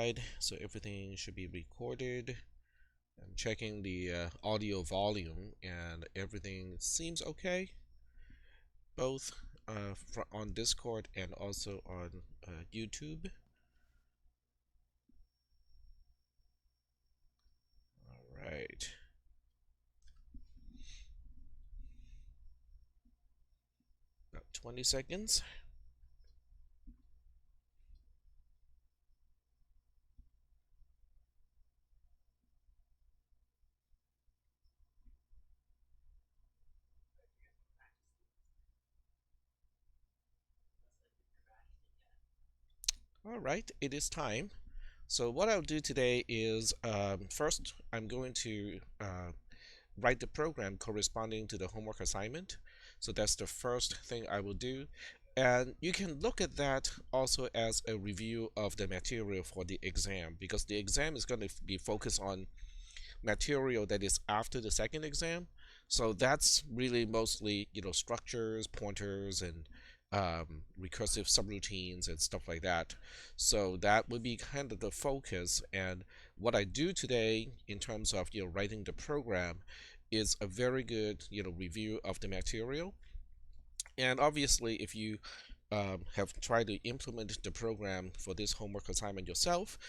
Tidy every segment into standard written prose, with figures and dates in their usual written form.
side, so everything should be recorded. I'm checking the audio volume, and everything seems okay, both on Discord and also on YouTube. All right. About 20 seconds. All right, it is time. So what I'll do today is first I'm going to write the program corresponding to the homework assignment. So that's the first thing I will do. And you can look at that also as a review of the material for the exam, because the exam is going to be focused on material that is after the second exam. So that's really mostly, structures, pointers, and recursive subroutines and stuff like that. So that would be kind of the focus. And what I do today in terms of, writing the program is a very good, review of the material. And obviously, if you have tried to implement the program for this homework assignment yourself,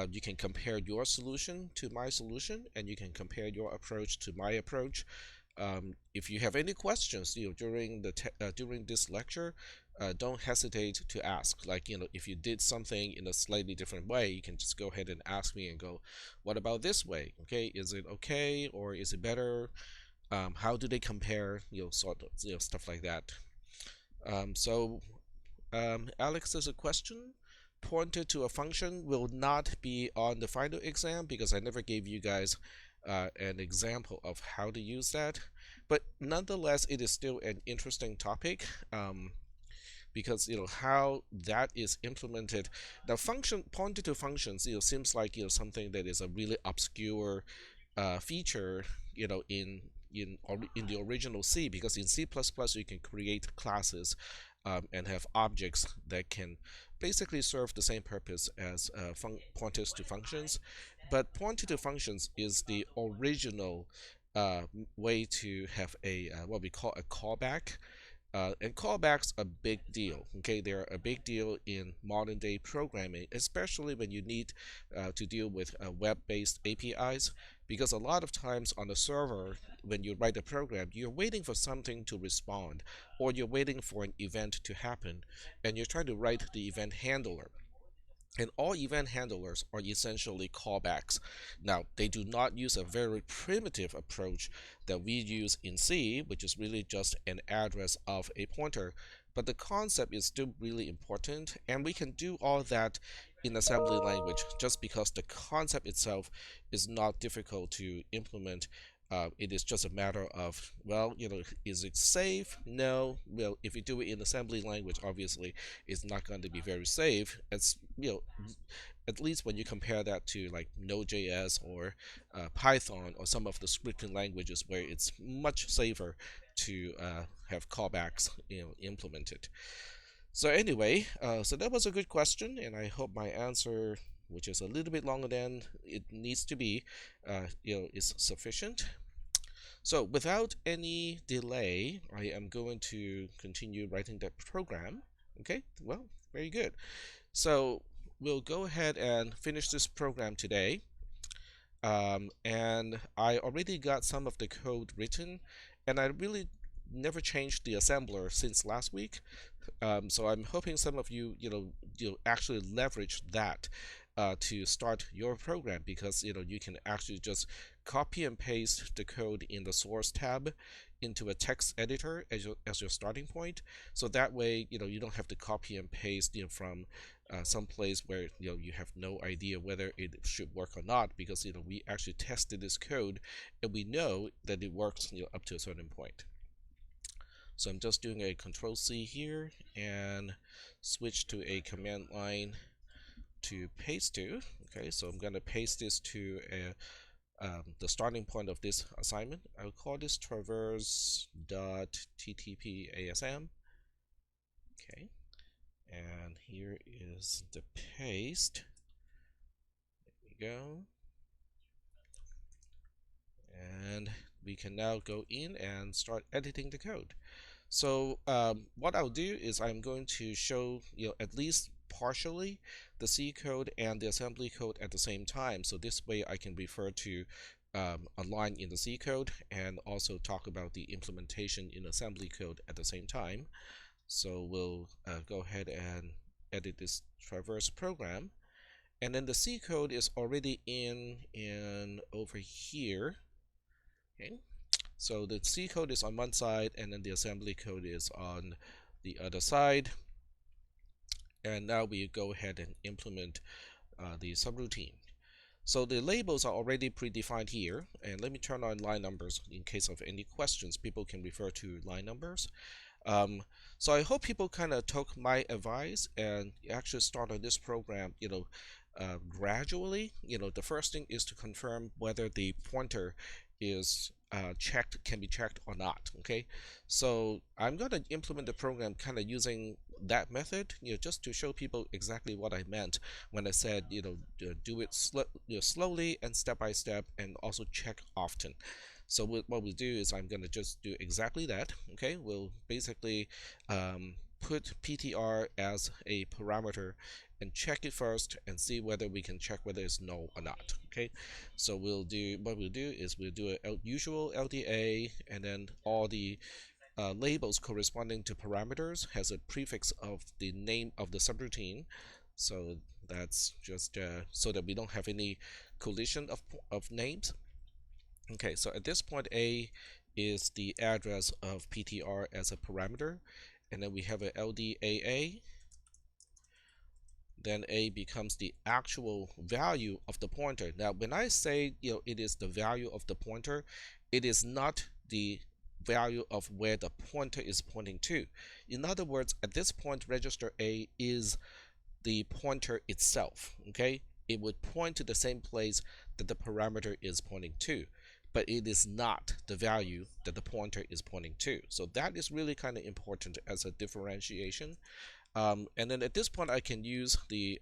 you can compare your solution to my solution, and you can compare your approach to my approach. If you have any questions, during this lecture, don't hesitate to ask. Like, if you did something in a slightly different way, you can just go ahead and ask me and go, "What about this way? Okay, is it okay or is it better? How do they compare? Sort of, stuff like that." Alex, there's a question. Pointed to a function will not be on the final exam because I never gave you guys an example of how to use that. But nonetheless, it is still an interesting topic, because how that is implemented. Now, function pointed to functions, seems like something that is a really obscure feature, in the original C, because in C++ you can create classes and have objects that can basically serve the same purpose as pointers to functions. But pointer to functions is the original way to have a what we call a callback. And callbacks a big deal. Okay, they're a big deal in modern day programming, especially when you need to deal with web-based APIs. Because a lot of times on the server, when you write a program, you're waiting for something to respond, or you're waiting for an event to happen, and you're trying to write the event handler. And all event handlers are essentially callbacks. Now, they do not use a very primitive approach that we use in C, which is really just an address of a pointer. But the concept is still really important, and we can do all that in assembly language just because the concept itself is not difficult to implement. It is just a matter of, well, is it safe? No. Well, if you do it in assembly language, obviously, it's not going to be very safe. It's, at least when you compare that to like Node.js or Python or some of the scripting languages where it's much safer to have callbacks, implemented. So anyway, so that was a good question, and I hope my answer, which is a little bit longer than it needs to be, is sufficient. So without any delay, I am going to continue writing that program. Okay, well, very good. So we'll go ahead and finish this program today. And I already got some of the code written, and I really never changed the assembler since last week. So I'm hoping some of you, you actually leverage that to start your program, because you can actually just copy and paste the code in the source tab into a text editor as your starting point. So that way, you don't have to copy and paste from some place where you have no idea whether it should work or not, because we actually tested this code and we know that it works up to a certain point. So I'm just doing a Control C here and switch to a command line to paste to. Okay, so I'm going to paste this to the starting point of this assignment. I'll call this traverse.ttp.asm. Okay, and here is the paste. go. And we can now go in and start editing the code. So what I'll do is I'm going to show at least partially the C code and the assembly code at the same time. So this way I can refer to a line in the C code and also talk about the implementation in assembly code at the same time. So we'll go ahead and edit this traverse program. And then the C code is already in over here. Okay. So the C code is on one side, and then the assembly code is on the other side. And now we go ahead and implement the subroutine. So the labels are already predefined here, and let me turn on line numbers in case of any questions. People can refer to line numbers. So I hope people kind of took my advice and actually start on this program, gradually. The first thing is to confirm whether the pointer is can be checked or not. Okay, so I'm going to implement the program kind of using that method, just to show people exactly what I meant when I said, do it slowly and step by step, and also check often. So what we do is I'm going to just do exactly that. Okay, we'll basically put PTR as a parameter and check it first and see whether we can check whether it's null or not. Okay, so we'll do a usual LDA, and then all the labels corresponding to parameters has a prefix of the name of the subroutine. So that's just so that we don't have any collision of names. Okay, so at this point, A is the address of PTR as a parameter, and then we have a LDAA. Then A becomes the actual value of the pointer. Now, when I say it is the value of the pointer, it is not the value of where the pointer is pointing to. In other words, at this point, register A is the pointer itself. Okay, it would point to the same place that the parameter is pointing to, but it is not the value that the pointer is pointing to. So that is really kind of important as a differentiation. And then at this point, I can use the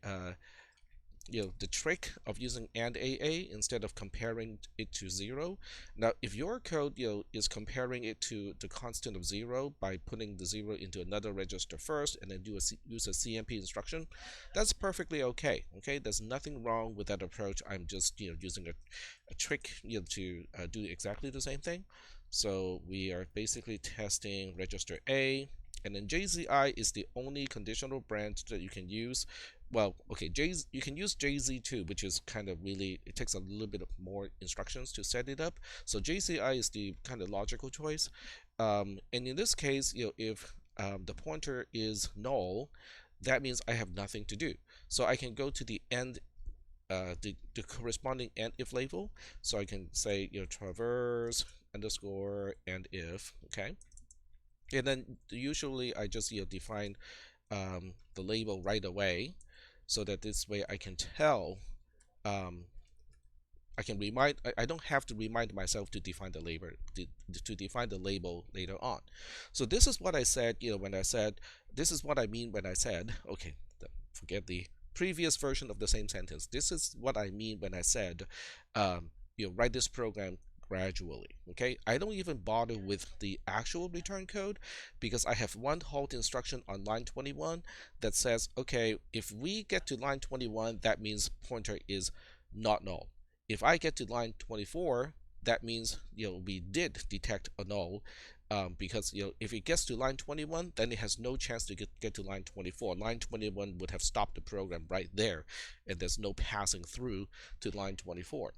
trick of using AND AA instead of comparing it to 0. Now, if your code is comparing it to the constant of 0 by putting the 0 into another register first and then use a CMP instruction, that's perfectly okay. Okay, there's nothing wrong with that approach. I'm just using a trick to do exactly the same thing. So we are basically testing register A. And then JZI is the only conditional branch that you can use. Well, okay, you can use JZ2, which is kind of really, it takes a little bit of more instructions to set it up. So JZI is the kind of logical choice. And in this case, if the pointer is null, that means I have nothing to do. So I can go to the end, the corresponding end if label. So I can say, traverse underscore end if, okay? And then usually I just define the label right away, so that this way I can tell, I can remind, I don't have to remind myself to define the label to define the label later on. So this is what I said, when I said, this is what I mean when I said, okay, forget the previous version of the same sentence. This is what I mean when I said, write this program gradually. Okay, I don't even bother with the actual return code because I have one halt instruction on line 21 that says, okay, if we get to line 21, that means pointer is not null. If I get to line 24, that means we did detect a null, because if it gets to line 21, then it has no chance to get to line 24. Line 21 would have stopped the program right there, and there's no passing through to line 24.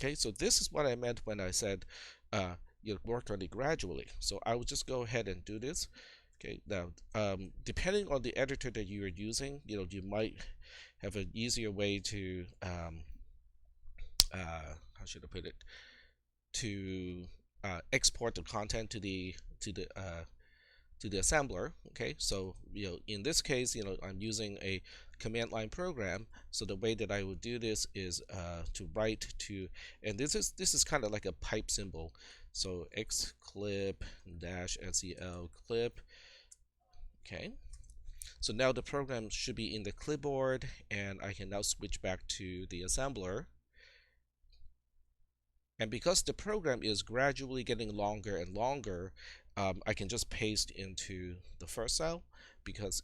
Okay, so this is what I meant when I said work on it gradually. So I will just go ahead and do this. Okay, now depending on the editor that you are using, you might have an easier way to how should I put it, to export the content to the assembler. Okay, so in this case, I'm using a command line program. So the way that I would do this is to write to, and this is kind of like a pipe symbol. So xclip -sel clip. Okay, so now the program should be in the clipboard, and I can now switch back to the assembler. And because the program is gradually getting longer and longer, I can just paste into the first cell because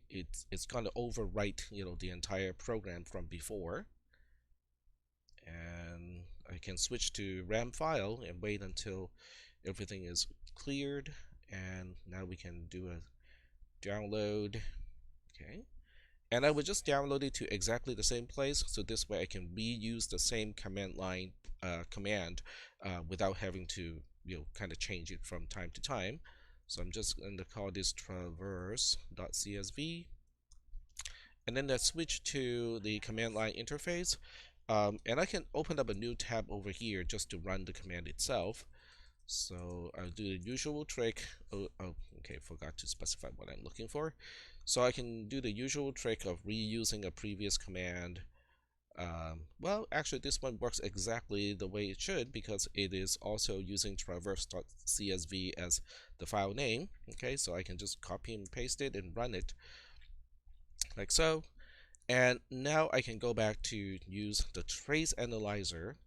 it's going to overwrite the entire program from before. And I can switch to RAM file and wait until everything is cleared, and now we can do a download. Okay, and I would just download it to exactly the same place, so this way I can reuse the same command line command without having to kind of change it from time to time. So I'm just going to call this traverse.csv, and then let's switch to the command line interface. And I can open up a new tab over here just to run the command itself. So I'll do the usual trick. Okay, forgot to specify what I'm looking for. So I can do the usual trick of reusing a previous command. Well, actually, this one works exactly the way it should because it is also using traverse.csv as the file name. Okay, so I can just copy and paste it and run it like so. And now I can go back to use the trace analyzer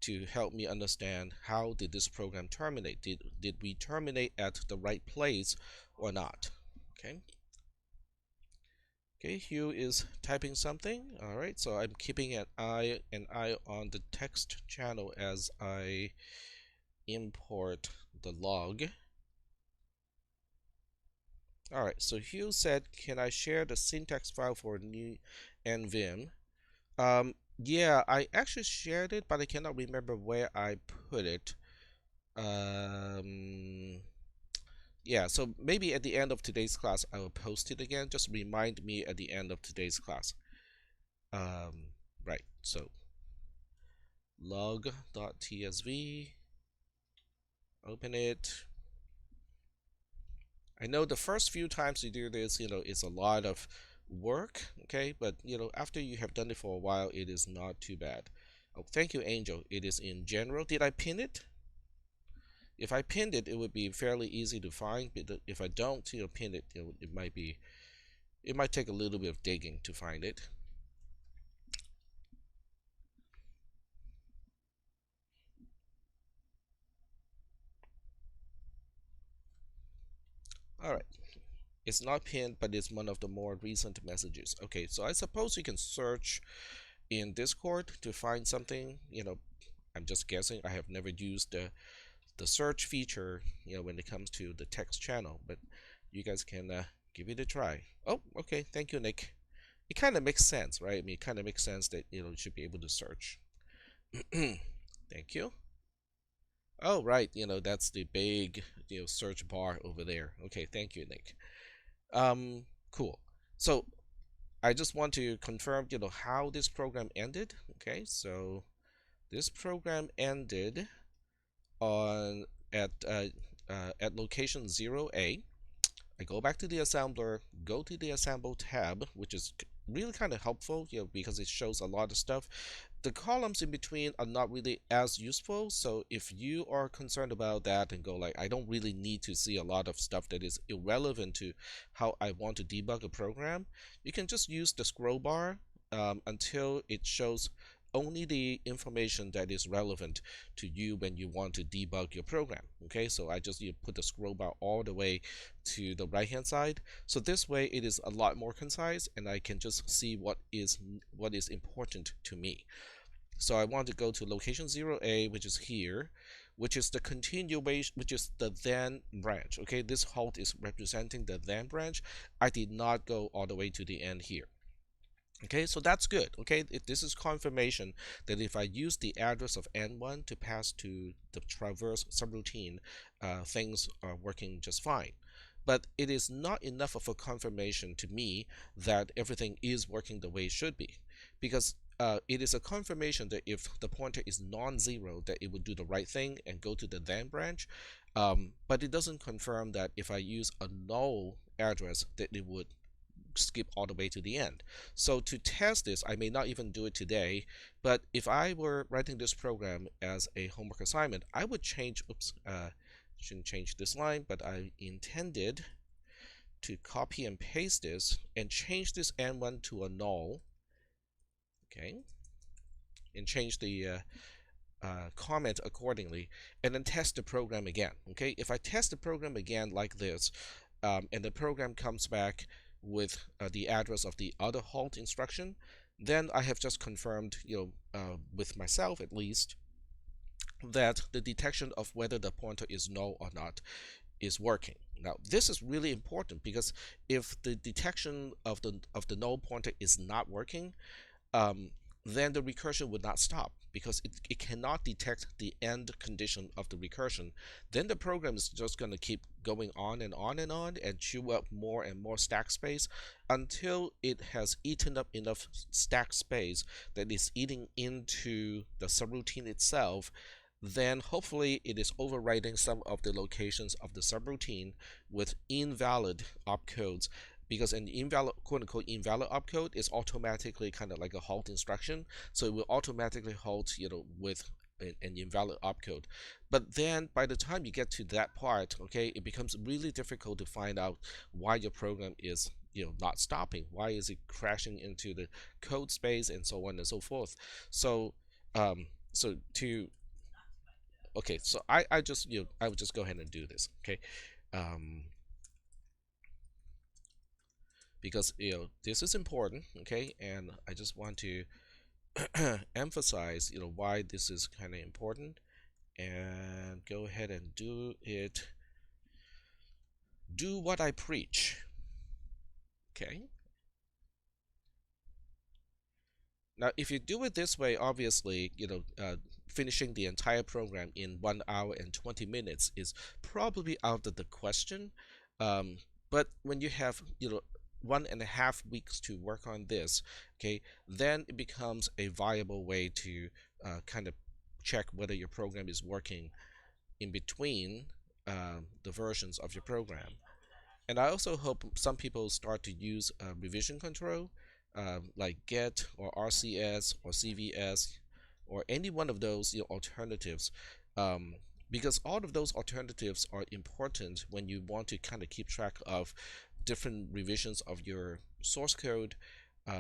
to help me understand how did this program terminate. Did we terminate at the right place or not? Okay. Okay, Hugh is typing something. All right, so I'm keeping an eye on the text channel as I import the log. All right, so Hugh said, can I share the syntax file for new nvim? Yeah, I actually shared it, but I cannot remember where I put it. Yeah, so maybe at the end of today's class, I will post it again. Just remind me at the end of today's class. Right, so log.tsv, open it. I know the first few times you do this, it's a lot of work, okay? But, after you have done it for a while, it is not too bad. Oh, thank you, Angel. It is in general. Did I pin it? If I pinned it, it would be fairly easy to find. But if I don't, pin it, it might take a little bit of digging to find it. All right. It's not pinned, but it's one of the more recent messages. Okay, so I suppose you can search in Discord to find something. I'm just guessing. I have never used the search feature, when it comes to the text channel, but you guys can give it a try. Oh, okay. Thank you, Nick. It kind of makes sense, right? I mean, it kind of makes sense that you should be able to search. Thank you. Oh, right. That's the big search bar over there. Okay, thank you, Nick. Cool. So I just want to confirm, how this program ended. Okay, so this program ended on at location 0A. I go back to the assembler, go to the assemble tab, which is really kind of helpful, because it shows a lot of stuff. The columns in between are not really as useful, so if you are concerned about that and go like, I don't really need to see a lot of stuff that is irrelevant to how I want to debug a program, you can just use the scroll bar until it shows only the information that is relevant to you when you want to debug your program. Okay, so I just put the scroll bar all the way to the right hand side, so this way it is a lot more concise and I can just see what is important to me. So I want to go to location 0A, which is here, which is the continuation, which is the then branch. Okay, this halt is representing the then branch. I did not go all the way to the end here. Okay, so that's good. Okay, this is confirmation that if I use the address of N1 to pass to the traverse subroutine, things are working just fine. But it is not enough of a confirmation to me that everything is working the way it should be, because it is a confirmation that if the pointer is non-zero, that it would do the right thing and go to the then branch. But it doesn't confirm that if I use a null address, that it would skip all the way to the end. So to test this, I may not even do it today, but if I were writing this program as a homework assignment, I would change, shouldn't change this line, but I intended to copy and paste this and change this N1 to a null, okay, and change the comment accordingly, and then test the program again. Okay, if I test the program again like this, and the program comes back with the address of the other halt instruction, then I have just confirmed, with myself at least, that the detection of whether the pointer is null or not is working. Now, this is really important because if the detection of the null pointer is not working, um, then the recursion would not stop because it cannot detect the end condition of the recursion. Then the program is just going to keep going on and on and on and chew up more and more stack space until it has eaten up enough stack space that is eating into the subroutine itself. Then hopefully it is overriding some of the locations of the subroutine with invalid opcodes, because an invalid, quote unquote, invalid opcode is automatically kind of like a halt instruction, so it will automatically halt, with an invalid opcode. But then by the time you get to that part, okay, it becomes really difficult to find out why your program is, not stopping. Why is it crashing into the code space and so on and so forth? So, so to okay, so I just, I would just go ahead and do this, okay, um, because this is important, okay, and I just want to emphasize, why this is kind of important, and go ahead and do it. Do what I preach, okay. Now, if you do it this way, obviously, finishing the entire program in 1 hour and 20 minutes is probably out of the question. Um, but when you have, 1.5 weeks to work on this, okay, then it becomes a viable way to kind of check whether your program is working in between the versions of your program. And I also hope some people start to use revision control, like get or RCS or CVS or any one of those, alternatives, um, because all of those alternatives are important when you want to kind of keep track of different revisions of your source code.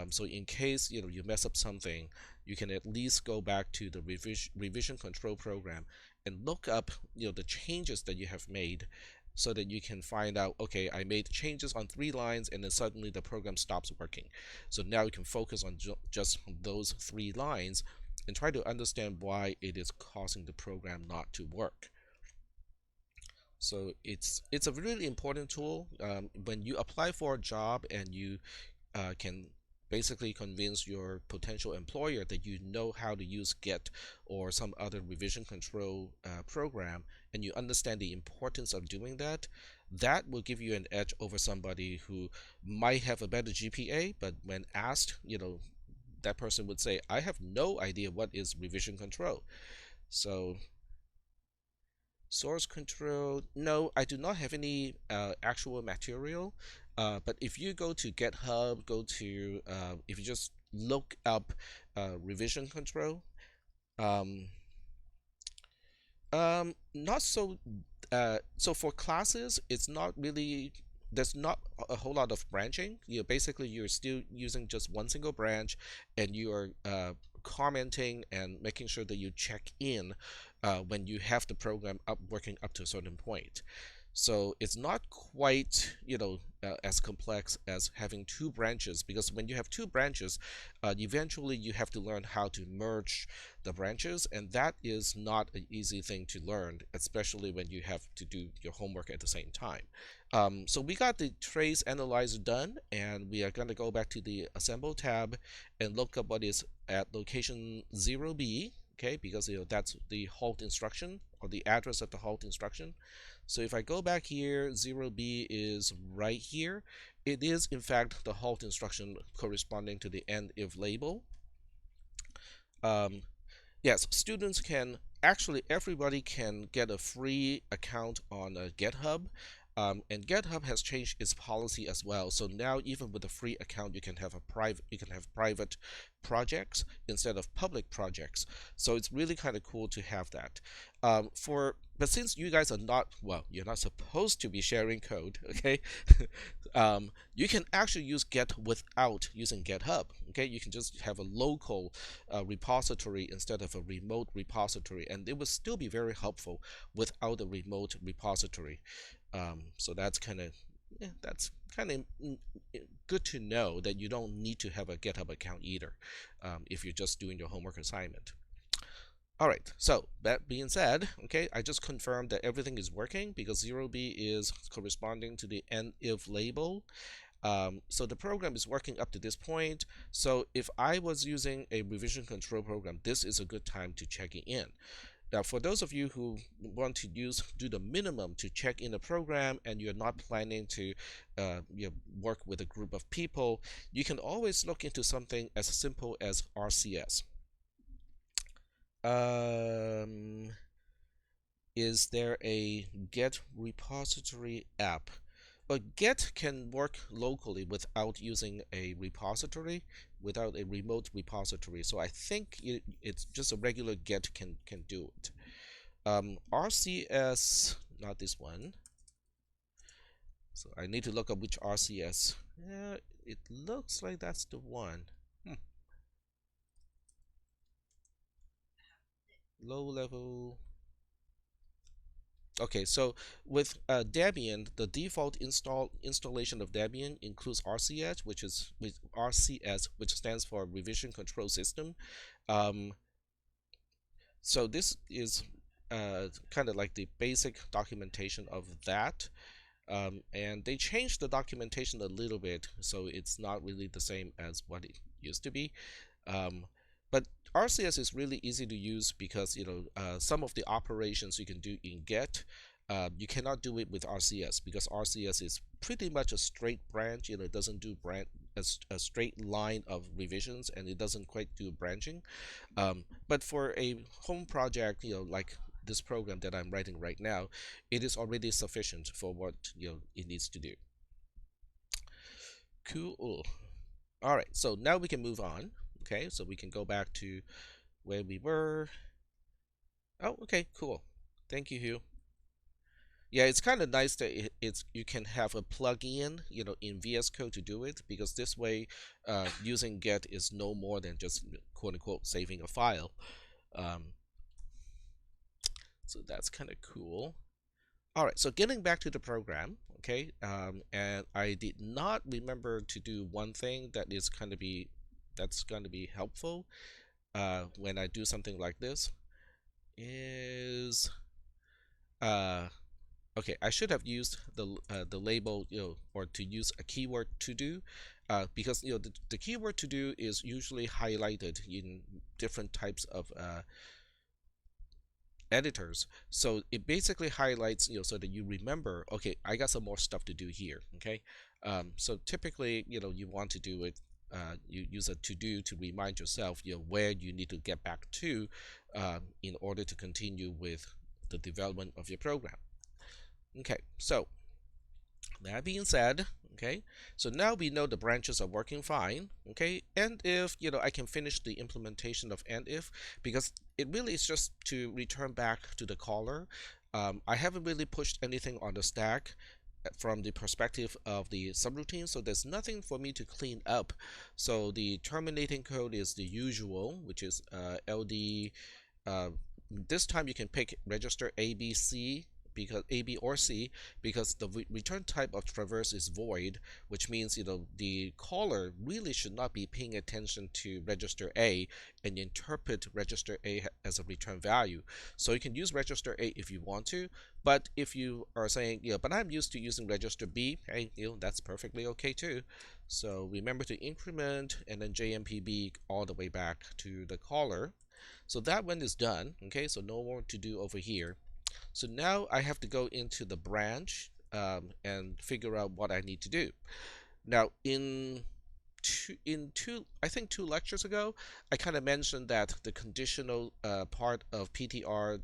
So in case you mess up something, you can at least go back to the revision control program and look up the changes that you have made, so that you can find out, okay, I made changes on 3 lines and then suddenly the program stops working. So now you can focus on just those 3 lines and try to understand why it is causing the program not to work. So it's a really important tool. When you apply for a job and you can basically convince your potential employer that you know how to use Git or some other revision control program, and you understand the importance of doing that, that will give you an edge over somebody who might have a better GPA, but when asked, that person would say, I have no idea what is revision control. So source control, no, I do not have any actual material. But if you go to GitHub, if you just look up revision control, um, not so. So for classes, it's not really. There's not a whole lot of branching. Basically you're still using just one single branch, and you are commenting and making sure that you check in when you have the program up working up to a certain point. So it's not quite, as complex as having 2 branches, because when you have 2 branches, eventually you have to learn how to merge the branches, and that is not an easy thing to learn, especially when you have to do your homework at the same time. So we got the trace analyzer done, and we are going to go back to the assemble tab and look up what is at location 0B, okay, because that's the halt instruction, or the address of the halt instruction. So if I go back here, 0B is right here. It is in fact the halt instruction corresponding to the end if label. Yes, students can, actually everybody can get a free account on GitHub. And GitHub has changed its policy as well. So now even with a free account, you can have private projects instead of public projects. So it's really kind of cool to have that. But since you guys are not, well, you're not supposed to be sharing code, okay? You can actually use Git without using GitHub. Okay, you can just have a local repository instead of a remote repository, and it will still be very helpful without a remote repository. So that's kind of good to know that you don't need to have a GitHub account either if you're just doing your homework assignment. All right, so that being said, okay, I just confirmed that everything is working because 0b is corresponding to the end if label. So the program is working up to this point. So if I was using a revision control program, this is a good time to checking in. Now, for those of you who want to do the minimum to check in a program and you're not planning to work with a group of people, you can always look into something as simple as RCS. Is there a Git repository app? But Git can work locally without using a repository, without a remote repository. So I think it's just a regular Git can do it. RCS, not this one. So I need to look up which RCS. Yeah, it looks like that's the one. Low level. Okay, so with Debian, the default installation of Debian includes RCS, which stands for Revision Control System. So this is kind of like the basic documentation of that. And they changed the documentation a little bit, so it's not really the same as what it used to be. But RCS is really easy to use because some of the operations you can do in Git, you cannot do it with RCS because RCS is pretty much a straight branch. It doesn't do a straight line of revisions, and it doesn't quite do branching. But for a home project, like this program that I'm writing right now, it is already sufficient for what it needs to do. Cool. All right, so now we can move on. Okay, so we can go back to where we were. Oh, okay, cool. Thank you, Hugh. Yeah, it's kind of nice that you can have a plugin, in VS Code to do it because this way, using Git is no more than just quote unquote saving a file. So that's kind of cool. All right, so getting back to the program, okay, and I did not remember to do one thing that's going to be helpful when I do something like this is okay, I should have used the label, or to use a keyword to do, because the keyword to do is usually highlighted in different types of editors. So it basically highlights, so that you remember, okay, I got some more stuff to do here. Okay, so typically, you want to do it. You use a to do to remind yourself, where you need to get back to in order to continue with the development of your program. Okay, so that being said, okay, so now we know the branches are working fine. Okay, and if I can finish the implementation of and if, because it really is just to return back to the caller. I haven't really pushed anything on the stack from the perspective of the subroutine, so there's nothing for me to clean up. So the terminating code is the usual, which is LD. This time you can pick register ABC, because A, B, or C, because the return type of traverse is void, which means the caller really should not be paying attention to register A and interpret register A as a return value. So you can use register A if you want to, but if you are saying, but I'm used to using register B, hey, that's perfectly okay too. So remember to increment and then JMPB all the way back to the caller. So that one is done. Okay, so no more to do over here. So now I have to go into the branch and figure out what I need to do. Now, I think 2 lectures ago, I kind of mentioned that the conditional part of PTR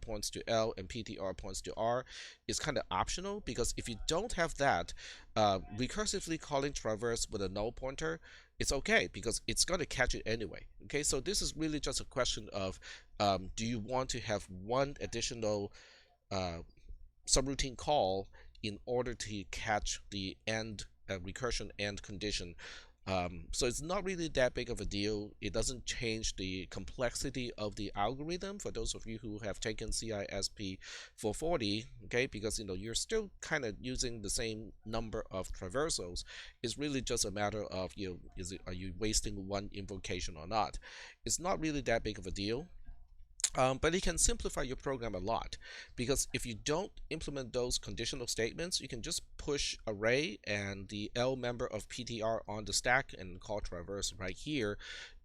points to L and PTR points to R is kind of optional, because if you don't have that, recursively calling traverse with a null pointer, it's okay because it's going to catch it anyway. Okay, so this is really just a question of do you want to have one additional uh, subroutine call in order to catch the end recursion end condition. So it's not really that big of a deal. It doesn't change the complexity of the algorithm for those of you who have taken CISP 440, okay, because you're still kind of using the same number of traversals. It's really just a matter of are you wasting one invocation or not. It's not really that big of a deal. But it can simplify your program a lot, because if you don't implement those conditional statements, you can just push array and the L member of PTR on the stack and call traverse right here,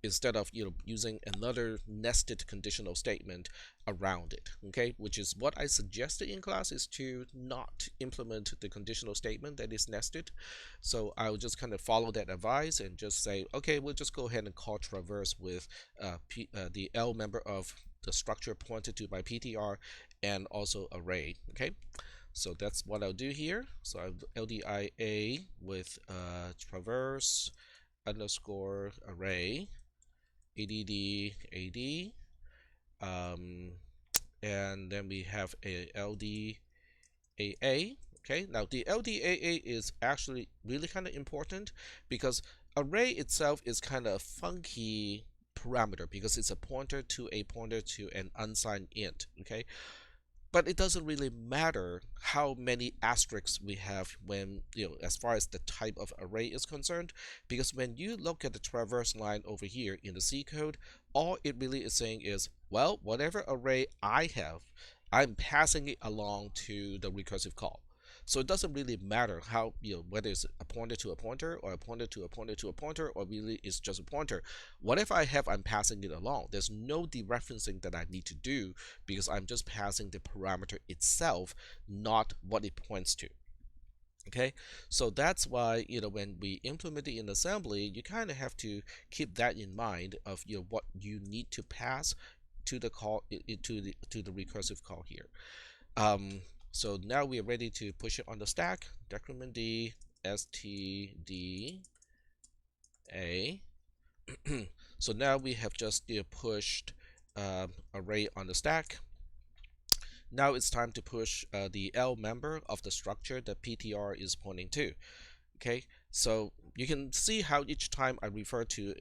instead of using another nested conditional statement around it. Okay, which is what I suggested in class, is to not implement the conditional statement that is nested. So I'll just kind of follow that advice and just say, okay, we'll just go ahead and call traverse with the L member of the structure pointed to by PTR and also array. Okay, so that's what I'll do here. So I'll LDIA with traverse underscore array add and then we have a LDAA. Okay, now the LDAA is actually really kind of important, because array itself is kind of a funky parameter because it's a pointer to an unsigned int. Okay, but it doesn't really matter how many asterisks we have when as far as the type of array is concerned, because when you look at the traverse line over here in the C code, all it really is saying is, well, whatever array I have, I'm passing it along to the recursive call. So it doesn't really matter how, whether it's a pointer to a pointer, or a pointer to a pointer to a pointer, or really it's just a pointer. Whatever I have, I'm passing it along. There's no dereferencing that I need to do, because I'm just passing the parameter itself, not what it points to. Okay, so that's why when we implement it in assembly, you kind of have to keep that in mind of what you need to pass to the call to the recursive call here. So now we are ready to push it on the stack. Decrement D std a. So now we have just pushed array on the stack. Now it's time to push the L member of the structure that PTR is pointing to. Okay, so you can see how each time I refer to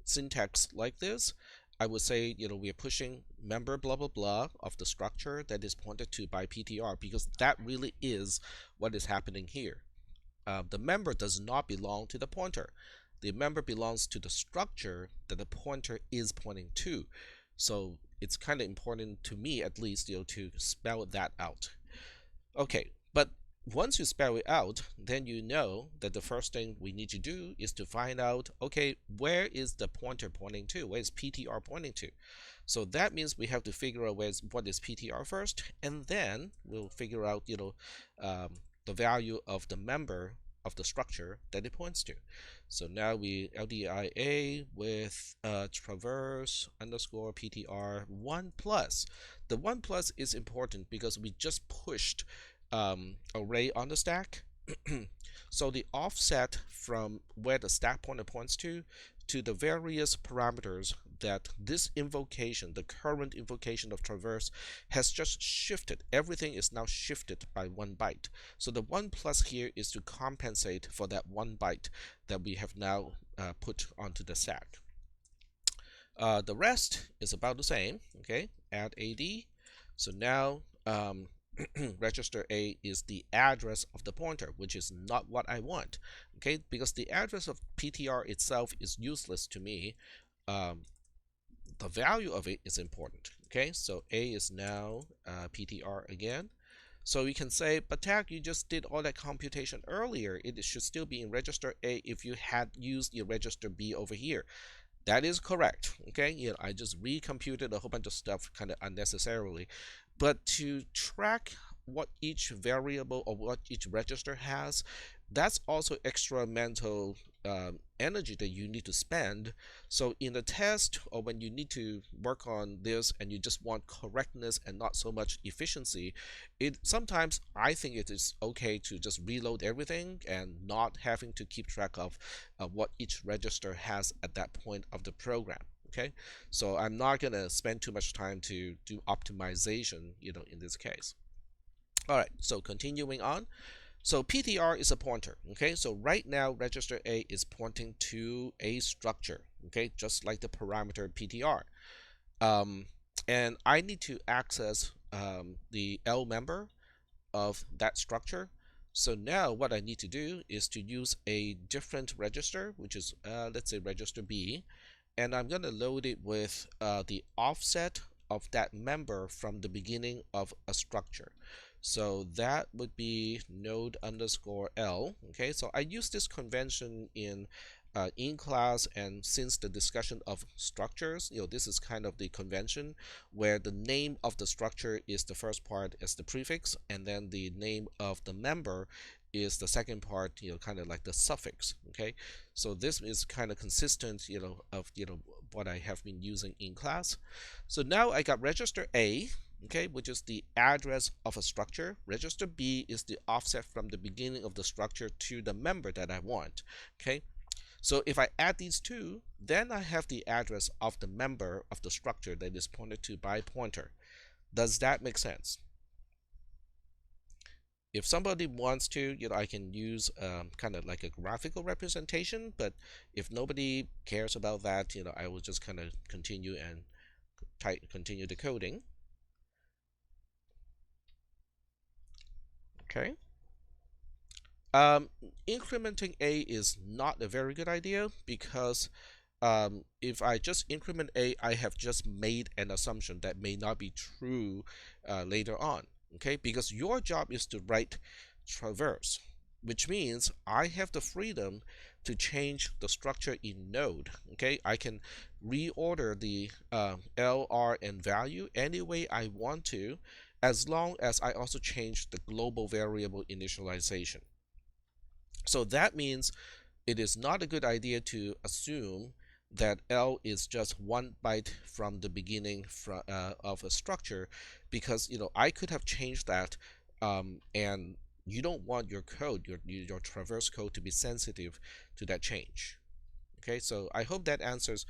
syntax like this, I would say, we are pushing member blah blah blah of the structure that is pointed to by PTR, because that really is what is happening here. The member does not belong to the pointer. The member belongs to the structure that the pointer is pointing to. So it's kind of important to me, at least, to spell that out. Okay, but once you spell it out, then you know that the first thing we need to do is to find out, okay, where is the pointer pointing to? Where is PTR pointing to? So that means we have to figure out what is PTR first, and then we'll figure out, the value of the member of the structure that it points to. So now we LDIA with traverse underscore PTR 1 plus. The 1 plus is important because we just pushed array on the stack. So the offset from where the stack pointer points to the various parameters that this invocation, the current invocation of traverse, has just shifted. Everything is now shifted by 1 byte. So the 1 plus here is to compensate for that 1 byte that we have now put onto the stack. The rest is about the same. Okay, add AD. So now register A is the address of the pointer, which is not what I want. Okay, because the address of PTR itself is useless to me. The value of it is important. Okay, so A is now PTR again. So you can say, but Tag, you just did all that computation earlier. It should still be in register A if you had used your register B over here. That is correct. Okay, I just recomputed a whole bunch of stuff kind of unnecessarily. But to track what each variable or what each register has, that's also extra mental energy that you need to spend. So in the test, or when you need to work on this and you just want correctness and not so much efficiency, it sometimes I think it is okay to just reload everything and not having to keep track of what each register has at that point of the program. Okay, so I'm not gonna spend too much time to do optimization, in this case. All right, so continuing on. So PTR is a pointer. Okay, so right now register A is pointing to a structure. Okay, just like the parameter PTR. Um, and I need to access the L member of that structure. So now what I need to do is to use a different register, which is let's say register B, and I'm going to load it with the offset of that member from the beginning of a structure. So that would be node underscore L. Okay, so I use this convention in class, and since the discussion of structures, this is kind of the convention where the name of the structure is the first part as the prefix, and then the name of the member is the second part, kind of like the suffix. Okay, so this is kind of consistent, of what I have been using in class. So now I got register A, okay, which is the address of a structure. Register B is the offset from the beginning of the structure to the member that I want. Okay, so if I add these two, then I have the address of the member of the structure that is pointed to by pointer. Does that make sense? If somebody wants to, I can use kind of like a graphical representation, but if nobody cares about that, I will just kind of continue and continue the coding. Okay. Incrementing A is not a very good idea because if I just increment A, I have just made an assumption that may not be true later on. Okay, because your job is to write traverse, which means I have the freedom to change the structure in node. Okay, I can reorder the L, R, and value any way I want to, as long as I also change the global variable initialization. So that means it is not a good idea to assume that L is just one byte from the beginning of a structure, because I could have changed that, and you don't want your code, your traverse code, to be sensitive to that change. Okay, so I hope that answers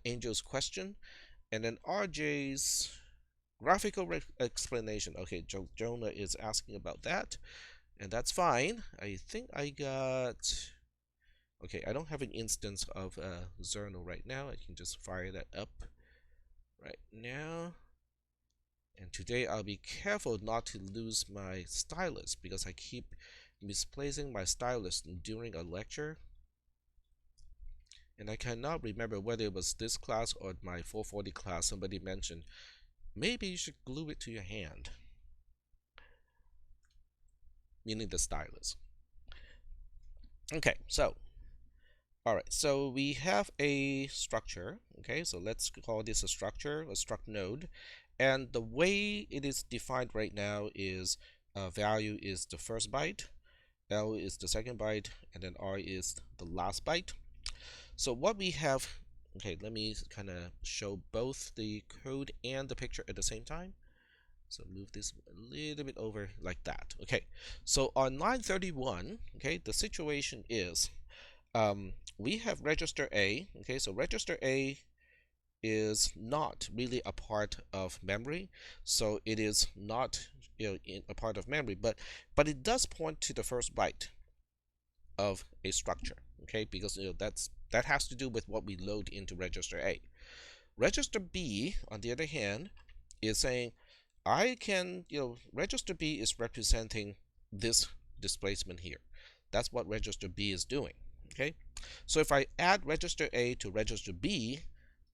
Angel's question, and then RJ's graphical explanation. Okay, Jonah is asking about that, and that's fine. I think I got. Okay, I don't have an instance of Zerno right now. I can just fire that up right now. And today I'll be careful not to lose my stylus because I keep misplacing my stylus during a lecture. And I cannot remember whether it was this class or my 440 class. Somebody mentioned, maybe you should glue it to your hand, meaning the stylus. Okay, so all right, so we have a structure. Okay, so let's call this a structure, a struct node. And the way it is defined right now is value is the first byte, L is the second byte, and then R is the last byte. So what we have, okay, let me kind of show both the code and the picture at the same time. So move this a little bit over like that. Okay, so on line 31, okay, the situation is we have register A. Okay, so register A is not really a part of memory, so it is not a part of memory, but it does point to the first byte of a structure. Okay, because that has to do with what we load into register A. Register B, on the other hand, is saying I can register B is representing this displacement here. That's what register B is doing. Okay, so if I add register A to register B,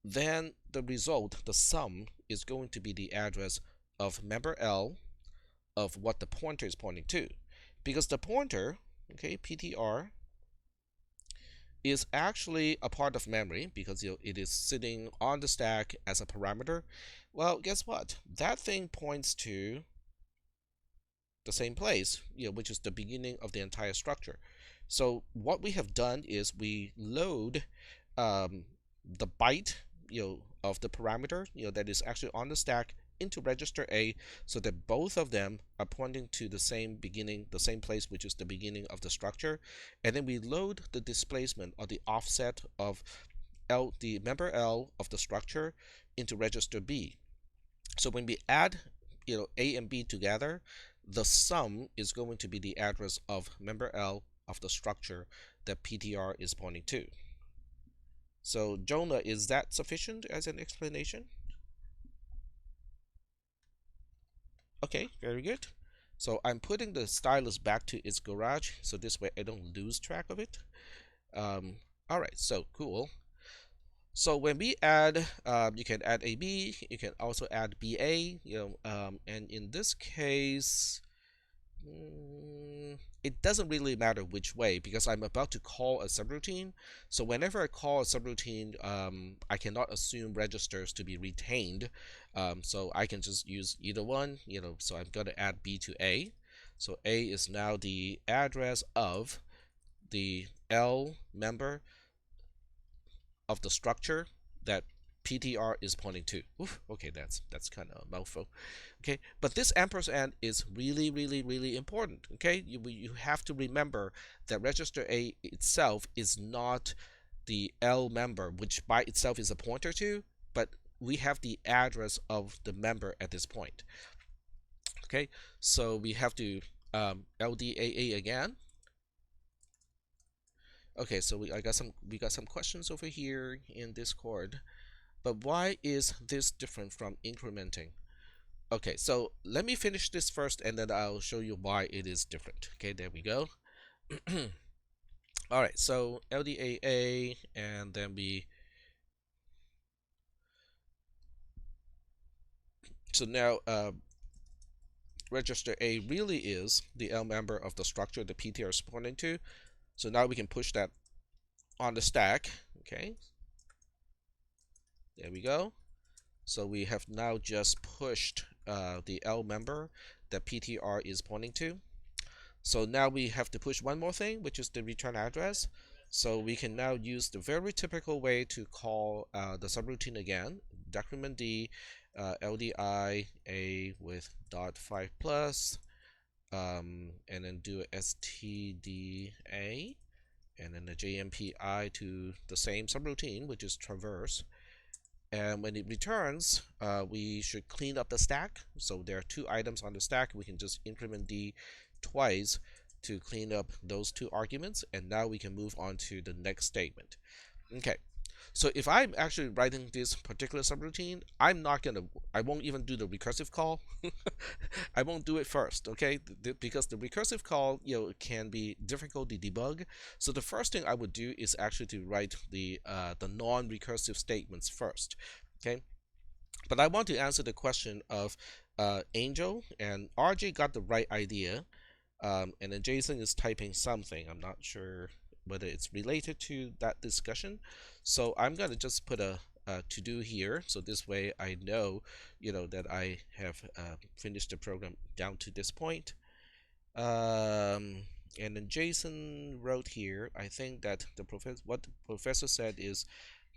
then the result, the sum, is going to be the address of member L of what the pointer is pointing to. Because the pointer, okay, PTR, is actually a part of memory because it is sitting on the stack as a parameter. Well, guess what? That thing points to the same place, which is the beginning of the entire structure. So what we have done is we load the byte, of the parameter, that is actually on the stack into register A, so that both of them are pointing to the same beginning, the same place, which is the beginning of the structure. And then we load the displacement or the offset of the member L of the structure into register B. So when we add, A and B together, the sum is going to be the address of member L of the structure that PTR is pointing to. So Jonah, is that sufficient as an explanation? Okay, very good. So I'm putting the stylus back to its garage, so this way I don't lose track of it. All right, so cool. So when we add, you can add AB, you can also add BA, and in this case, it doesn't really matter which way because I'm about to call a subroutine. So whenever I call a subroutine, I cannot assume registers to be retained. So I can just use either one, so I'm going to add B to A. So A is now the address of the L member of the structure that PTR is pointing to. Oof, okay, that's kind of a mouthful. Okay, but this ampersand is really, really, really important. Okay, you have to remember that register A itself is not the L member, which by itself is a pointer to, but we have the address of the member at this point. Okay, so we have to LDAA again. Okay, so we got some questions over here in Discord. But why is this different from incrementing? Okay, so let me finish this first and then I'll show you why it is different. Okay, there we go. All right, so LDAA, and then so now register A really is the L member of the structure the PTR is pointing to. So now we can push that on the stack. Okay, there we go. So we have now just pushed the L member that PTR is pointing to. So now we have to push one more thing, which is the return address. So we can now use the very typical way to call the subroutine again, decrement D, LDI A with .5 plus, and then do a STDA, and then the JMPI to the same subroutine, which is traverse. And when it returns, we should clean up the stack. So there are two items on the stack. We can just increment D twice to clean up those two arguments. And now we can move on to the next statement. Okay. So if I'm actually writing this particular subroutine, I won't even do the recursive call. I won't do it first, okay? Because the recursive call, can be difficult to debug. So the first thing I would do is actually to write the non-recursive statements first, okay? But I want to answer the question of Angel, and RJ got the right idea, and then Jason is typing something. I'm not sure whether it's related to that discussion. So I'm going to just put a to do here, so this way I know, that I have finished the program down to this point. And then Jason wrote here, I think that what the professor said is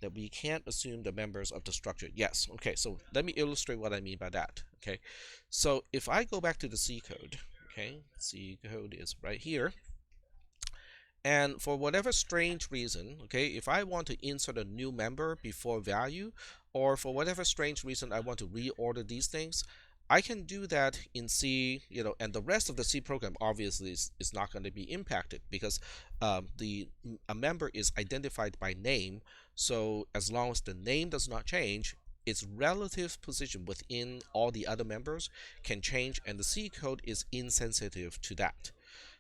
that we can't assume the members of the structure. Yes, okay, so let me illustrate what I mean by that. Okay, so if I go back to the C code, okay, C code is right here. And for whatever strange reason, okay, if I want to insert a new member before value, or for whatever strange reason I want to reorder these things, I can do that in C, and the rest of the C program obviously is not going to be impacted because a member is identified by name. So as long as the name does not change, its relative position within all the other members can change, and the C code is insensitive to that.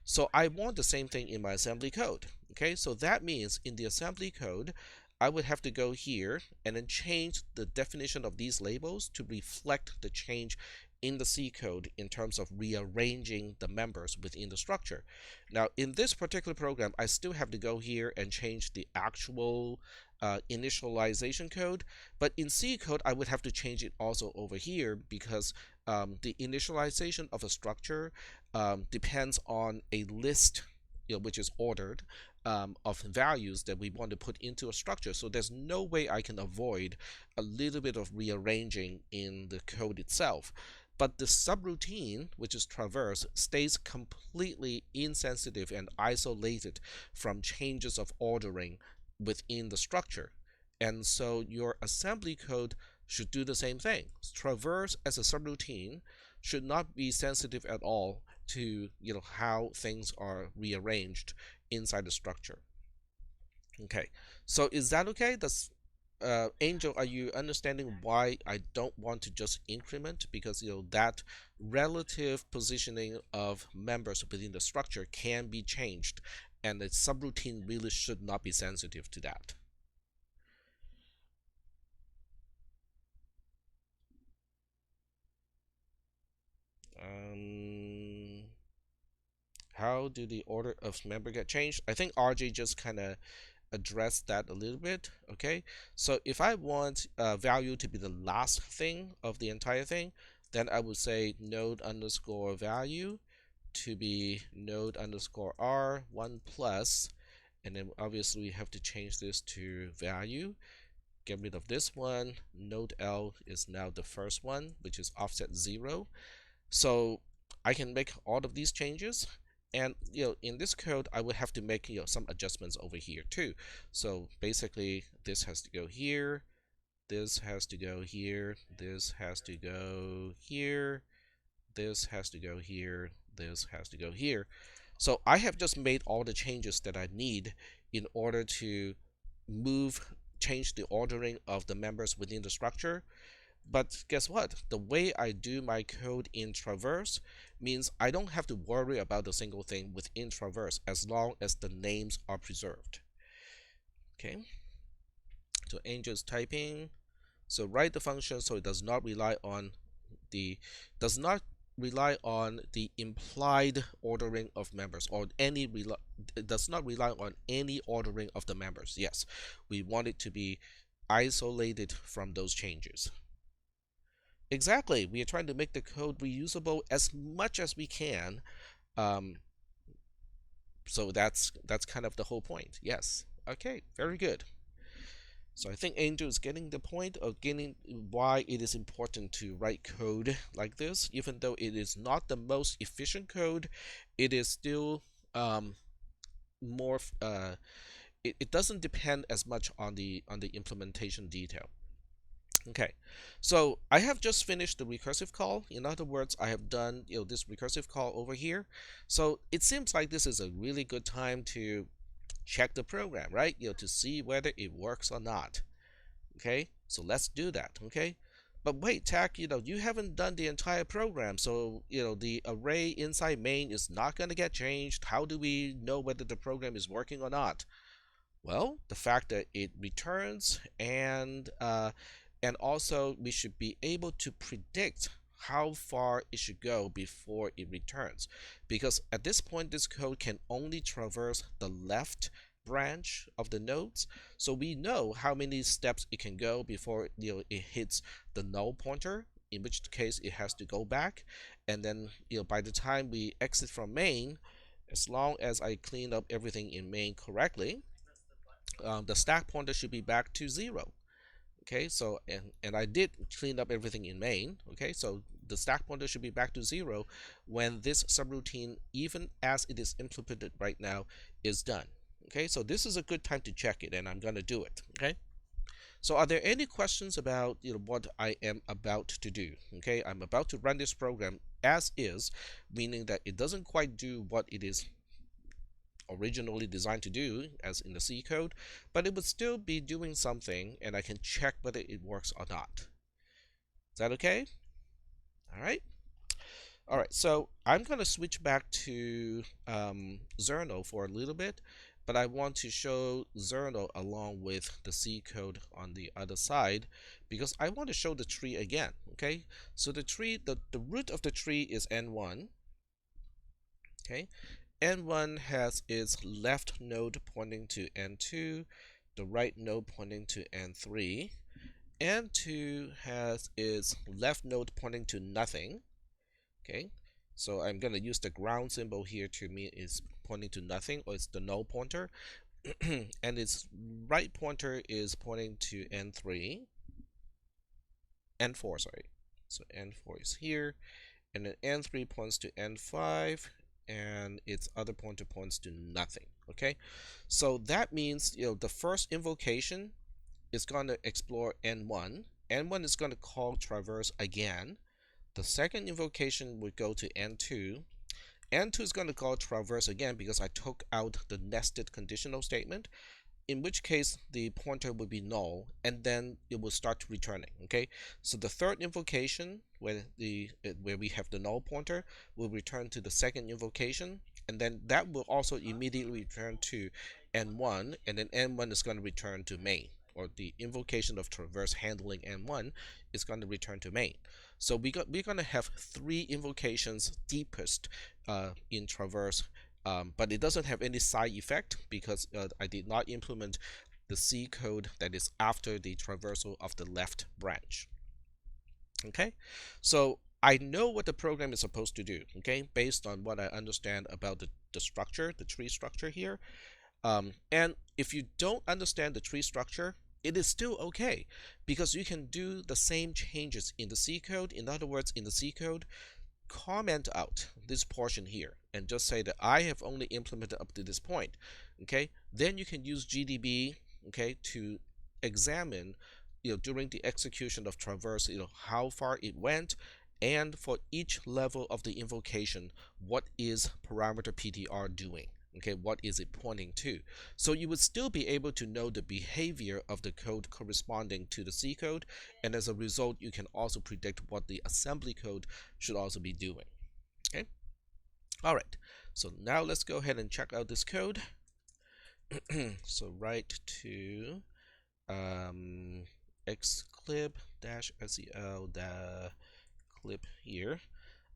So I want the same thing in my assembly code. Okay, so that means in the assembly code, I would have to go here and then change the definition of these labels to reflect the change in the C code in terms of rearranging the members within the structure. Now, in this particular program, I still have to go here and change the actual initialization code, but in C code, I would have to change it also over here because the initialization of a structure depends on a list which is ordered, of values that we want to put into a structure. So there's no way I can avoid a little bit of rearranging in the code itself. But the subroutine, which is traverse, stays completely insensitive and isolated from changes of ordering within the structure. And so your assembly code should do the same thing. Traverse as a subroutine should not be sensitive at all to how things are rearranged inside the structure. Okay, so is that okay? Does Angel, are you understanding why I don't want to just increment? Because that relative positioning of members within the structure can be changed, and the subroutine really should not be sensitive to that. Um, how do the order of member get changed? I think RJ just kind of address that a little bit. Okay, so if I want value to be the last thing of the entire thing, then I would say node underscore value to be node underscore r1 plus, and then obviously we have to change this to value, get rid of this one. Node L is now the first one, which is offset 0. So I can make all of these changes, and in this code I would have to make some adjustments over here too. So basically this has to go here, this has to go here, this has to go here, this has to go here, this has to go here. So I have just made all the changes that I need in order to change the ordering of the members within the structure. But guess what? The way I do my code in Traverse means I don't have to worry about a single thing within Traverse as long as the names are preserved. Okay. So Angel is typing. So write the function so it does not rely on the implied ordering of members, or it does not rely on any ordering of the members. Yes, we want it to be isolated from those changes. Exactly. We are trying to make the code reusable as much as we can. Um, so that's kind of the whole point. Yes. Okay. Very good. So I think Angel is getting the point of getting why it is important to write code like this. Even though it is not the most efficient code, it is still more. It doesn't depend as much on the implementation detail. Okay, so I have just finished the recursive call. In other words, I have done this recursive call over here. So it seems like this is a really good time to check the program, right? To see whether it works or not. Okay, so let's do that. Okay, but wait, Tack, you haven't done the entire program, so the array inside main is not going to get changed. How do we know whether the program is working or not? Well, the fact that it returns, and also we should be able to predict how far it should go before it returns, because at this point this code can only traverse the left branch of the nodes, so we know how many steps it can go before it hits the null pointer, in which case it has to go back. And then by the time we exit from main, as long as I clean up everything in main correctly, the stack pointer should be back to 0. Okay, so and I did clean up everything in main. Okay, so the stack pointer should be back to 0 when this subroutine, even as it is implemented right now, is done. Okay, so this is a good time to check it, and I'm going to do it. Okay, so are there any questions about what I am about to do? Okay, I'm about to run this program as is, meaning that it doesn't quite do what it is originally designed to do, as in the C code, but it would still be doing something, and I can check whether it works or not. Is that okay? All right. All right, so I'm going to switch back to Zerno for a little bit, but I want to show Zerno along with the C code on the other side, because I want to show the tree again. Okay, so the tree, the root of the tree is N1. Okay, N1 has its left node pointing to N2, the right node pointing to N3. N2 has its left node pointing to nothing. Okay, So I'm going to use the ground symbol here to mean it's pointing to nothing, or it's the null pointer. And its right pointer is pointing to N3, N4, sorry. So N4 is here, and then N3 points to N5, and its other pointer points to nothing. Okay, so that means the first invocation is going to explore N1. N1 is going to call traverse again. The second invocation would go to N2. N2 is going to call traverse again because I took out the nested conditional statement, in which case the pointer would be null, and then it will start returning. Okay, so the third invocation, where we have the null pointer, will return to the second invocation, and then that will also immediately return to N1, and then N1 is going to return to main, or the invocation of traverse handling N1 is going to return to main. So we're going to have 3 invocations deepest in traverse, but it doesn't have any side effect because I did not implement the C code that is after the traversal of the left branch. Okay, so I know what the program is supposed to do, okay, based on what I understand about the structure, the tree structure here. And if you don't understand the tree structure, it is still okay because you can do the same changes in the C code. In other words, in the C code, comment out this portion here and just say that I have only implemented up to this point. Okay, then you can use GDB, okay, to examine during the execution of traverse how far it went, and for each level of the invocation, what is parameter PTR doing. Okay, what is it pointing to? So you would still be able to know the behavior of the code corresponding to the C code, and as a result, you can also predict what the assembly code should also be doing. Okay, all right. So now let's go ahead and check out this code. So write to xclib-sel clip here.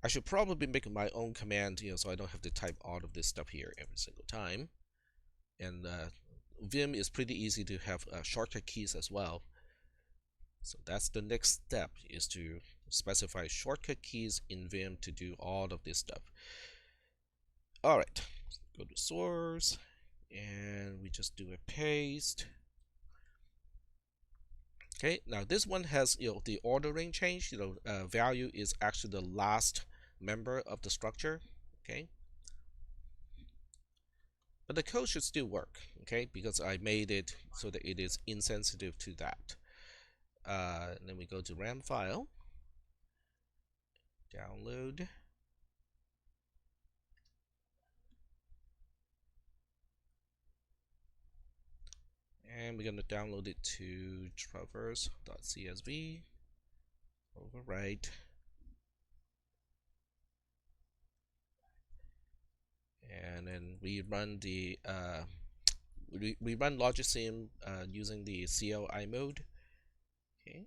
I should probably make my own command, so I don't have to type all of this stuff here every single time. And Vim is pretty easy to have shortcut keys as well. So that's the next step, is to specify shortcut keys in Vim to do all of this stuff. All right, go to source, and we just do a paste. Okay, now this one has the ordering change. Value is actually the last member of the structure. Okay, but the code should still work. Okay, because I made it so that it is insensitive to that. And then we go to RAM file, download. And we're going to download it to traverse.csv, overwrite, and then we run the we run Logisim using the CLI mode. Okay,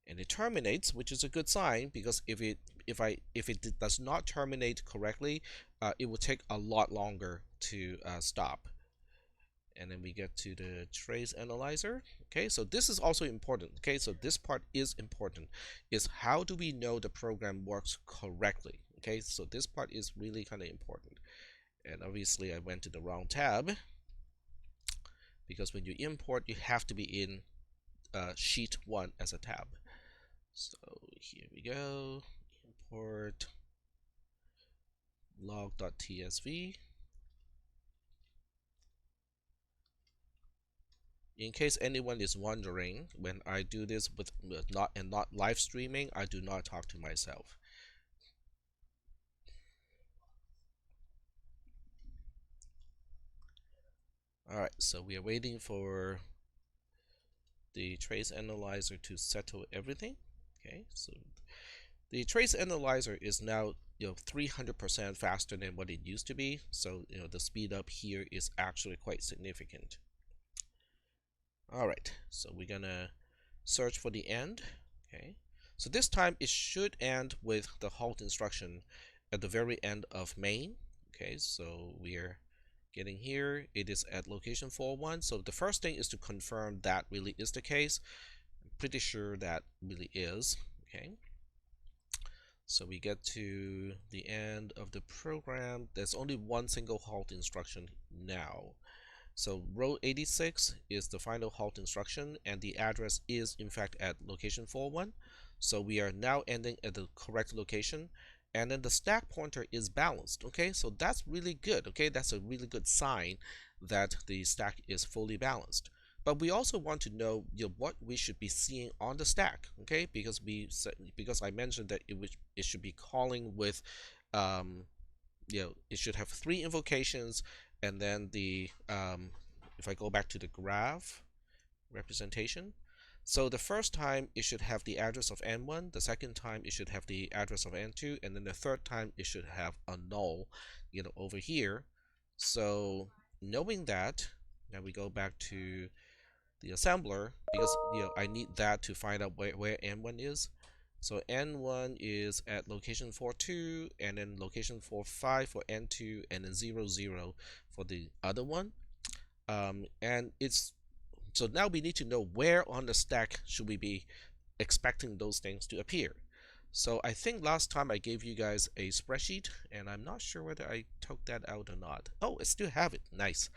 and it terminates, which is a good sign, because if it does not terminate correctly, it will take a lot longer to stop. And then we get to the trace analyzer. Okay, so this is also important. Okay, so this part is important, is how do we know the program works correctly? Okay, so this part is really kind of important. And obviously I went to the wrong tab, because when you import, you have to be in sheet 1 as a tab. So here we go, import log.tsv. In case anyone is wondering, when I do this with not live streaming, I do not talk to myself. All right, so we are waiting for the trace analyzer to settle everything. Okay, so the trace analyzer is now 300% faster than what it used to be. So the speed up here is actually quite significant. All right, so we're gonna search for the end. Okay, so this time it should end with the halt instruction at the very end of main. Okay, so we're getting here. It is at location 41. So the first thing is to confirm that really is the case. I'm pretty sure that really is. Okay, So we get to the end of the program. There's only one single halt instruction now. So row 86 is the final halt instruction, and the address is in fact at location 41. So we are now ending at the correct location, and then the stack pointer is balanced. Okay, so that's really good. Okay, that's a really good sign that the stack is fully balanced. But we also want to know, what we should be seeing on the stack. Okay, because I mentioned that it should be calling with it should have 3 invocations, and then if I go back to the graph representation, so the first time it should have the address of n1, the second time it should have the address of n2, and then the third time it should have a null, over here. So knowing that, now we go back to the assembler, because I need that to find out where n1 is. So n1 is at location 42, and then location 45 for n2, and then 0, 0 for the other one. And so now we need to know where on the stack should we be expecting those things to appear. So I think last time I gave you guys a spreadsheet, and I'm not sure whether I took that out or not. Oh, I still have it. Nice.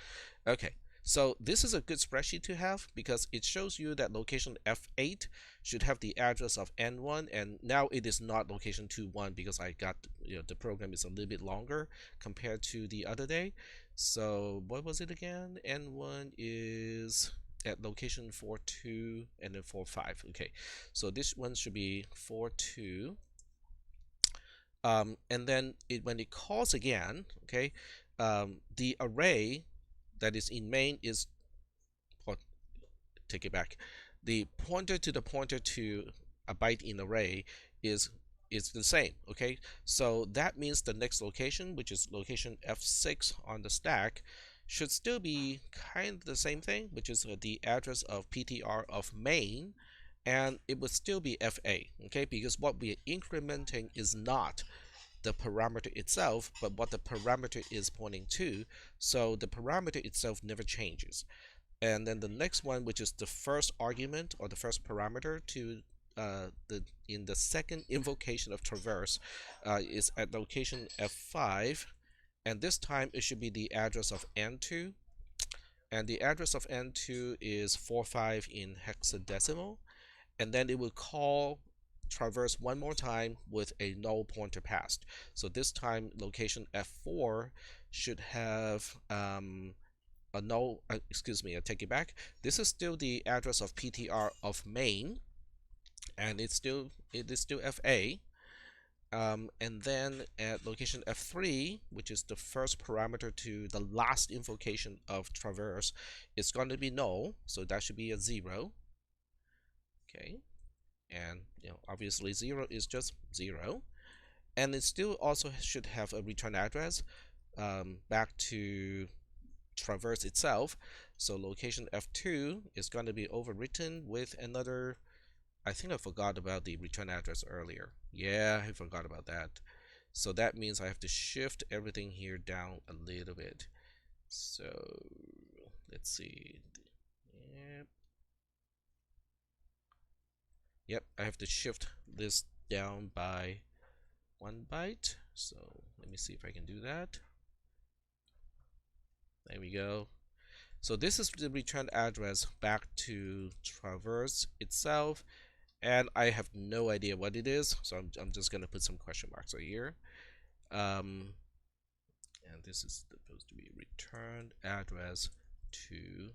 Okay. So this is a good spreadsheet to have, because it shows you that location F8 should have the address of N1, and now it is not location 21 because I got, the program is a little bit longer compared to the other day. So what was it again? N1 is at location 42 and then 45. Okay, so this one should be 42. And then when it calls again, okay, the array that is in main is, take it back, the pointer to a byte in array is the same. Okay, so that means the next location, which is location F6 on the stack, should still be kind of the same thing, which is the address of PTR of main, and it would still be FA. Okay, because what we are incrementing is not the parameter itself, but what the parameter is pointing to. So the parameter itself never changes. And then the next one, which is the first argument or the first parameter to in the second invocation of traverse, is at location F5, and this time it should be the address of N2, and the address of N2 is 45 in hexadecimal, and then it will call traverse one more time with a null pointer passed. So this time location F4 should have a null, excuse me, I take it back. This is still the address of PTR of main, and it is still FA. And then at location F3, which is the first parameter to the last invocation of traverse, it's going to be null, so that should be a 0. Okay, and obviously 0 is just 0, and it still also should have a return address back to traverse itself. So location F2 is going to be overwritten with another, I think I forgot about the return address earlier. Yeah, I forgot about that. So that means I have to shift everything here down a little bit. So let's see. Yep, I have to shift this down by 1 byte. So let me see if I can do that. There we go. So this is the return address back to traverse itself, and I have no idea what it is, so I'm just gonna put some question marks right here. And this is supposed to be return address to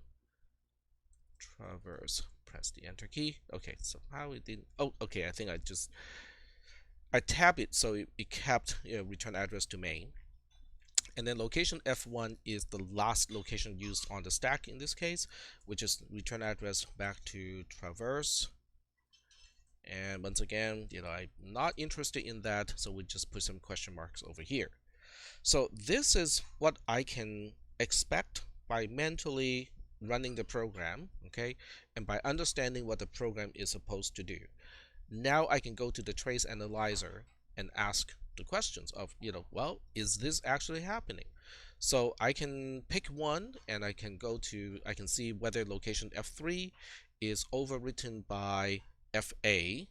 traverse. Press the enter key. Okay, somehow it didn't. Oh, okay. I think I tabbed it, so it kept return address to main. And then location F1 is the last location used on the stack in this case, which is return address back to traverse. And once again, I'm not interested in that, so we just put some question marks over here. So this is what I can expect by mentally running the program, okay, and by understanding what the program is supposed to do. Now I can go to the trace analyzer and ask the questions of, well, is this actually happening? So I can pick one, and I can see whether location F3 is overwritten by FA,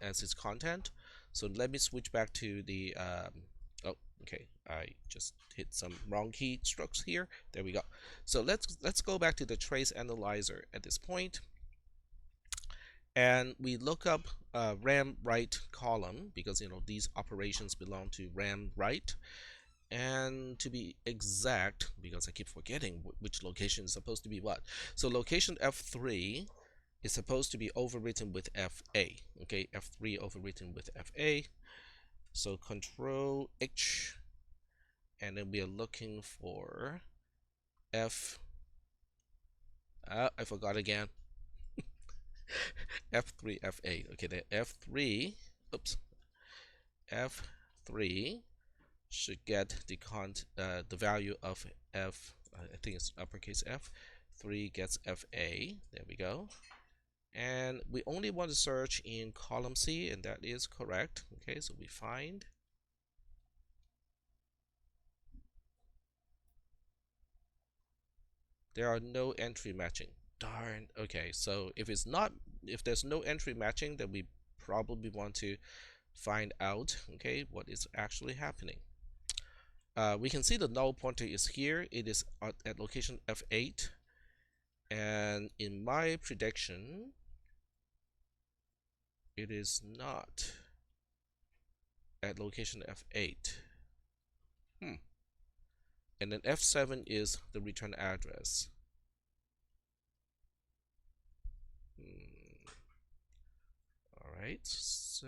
as its content. So let me switch back to the oh, okay, I just hit some wrong key strokes here. There we go. So let's go back to the trace analyzer at this point, and we look up RAM right column, because these operations belong to RAM right. And to be exact, because I keep forgetting which location is supposed to be what. So location F3 is supposed to be overwritten with FA. Okay, F3 overwritten with FA. So Control H, and then we are looking for F. I forgot again. F3 FA. Okay, the F3. Oops. F3 should get the value of F. I think it's uppercase F. 3 gets FA. There we go. And we only want to search in column C, and that is correct. Okay, so we find. There are no entry matching. Darn. Okay, so if there's no entry matching, then we probably want to find out, okay, what is actually happening. We can see the null pointer is here. It is at location F8, and in my prediction, it is not at location F8. And then F7 is the return address. Alright, so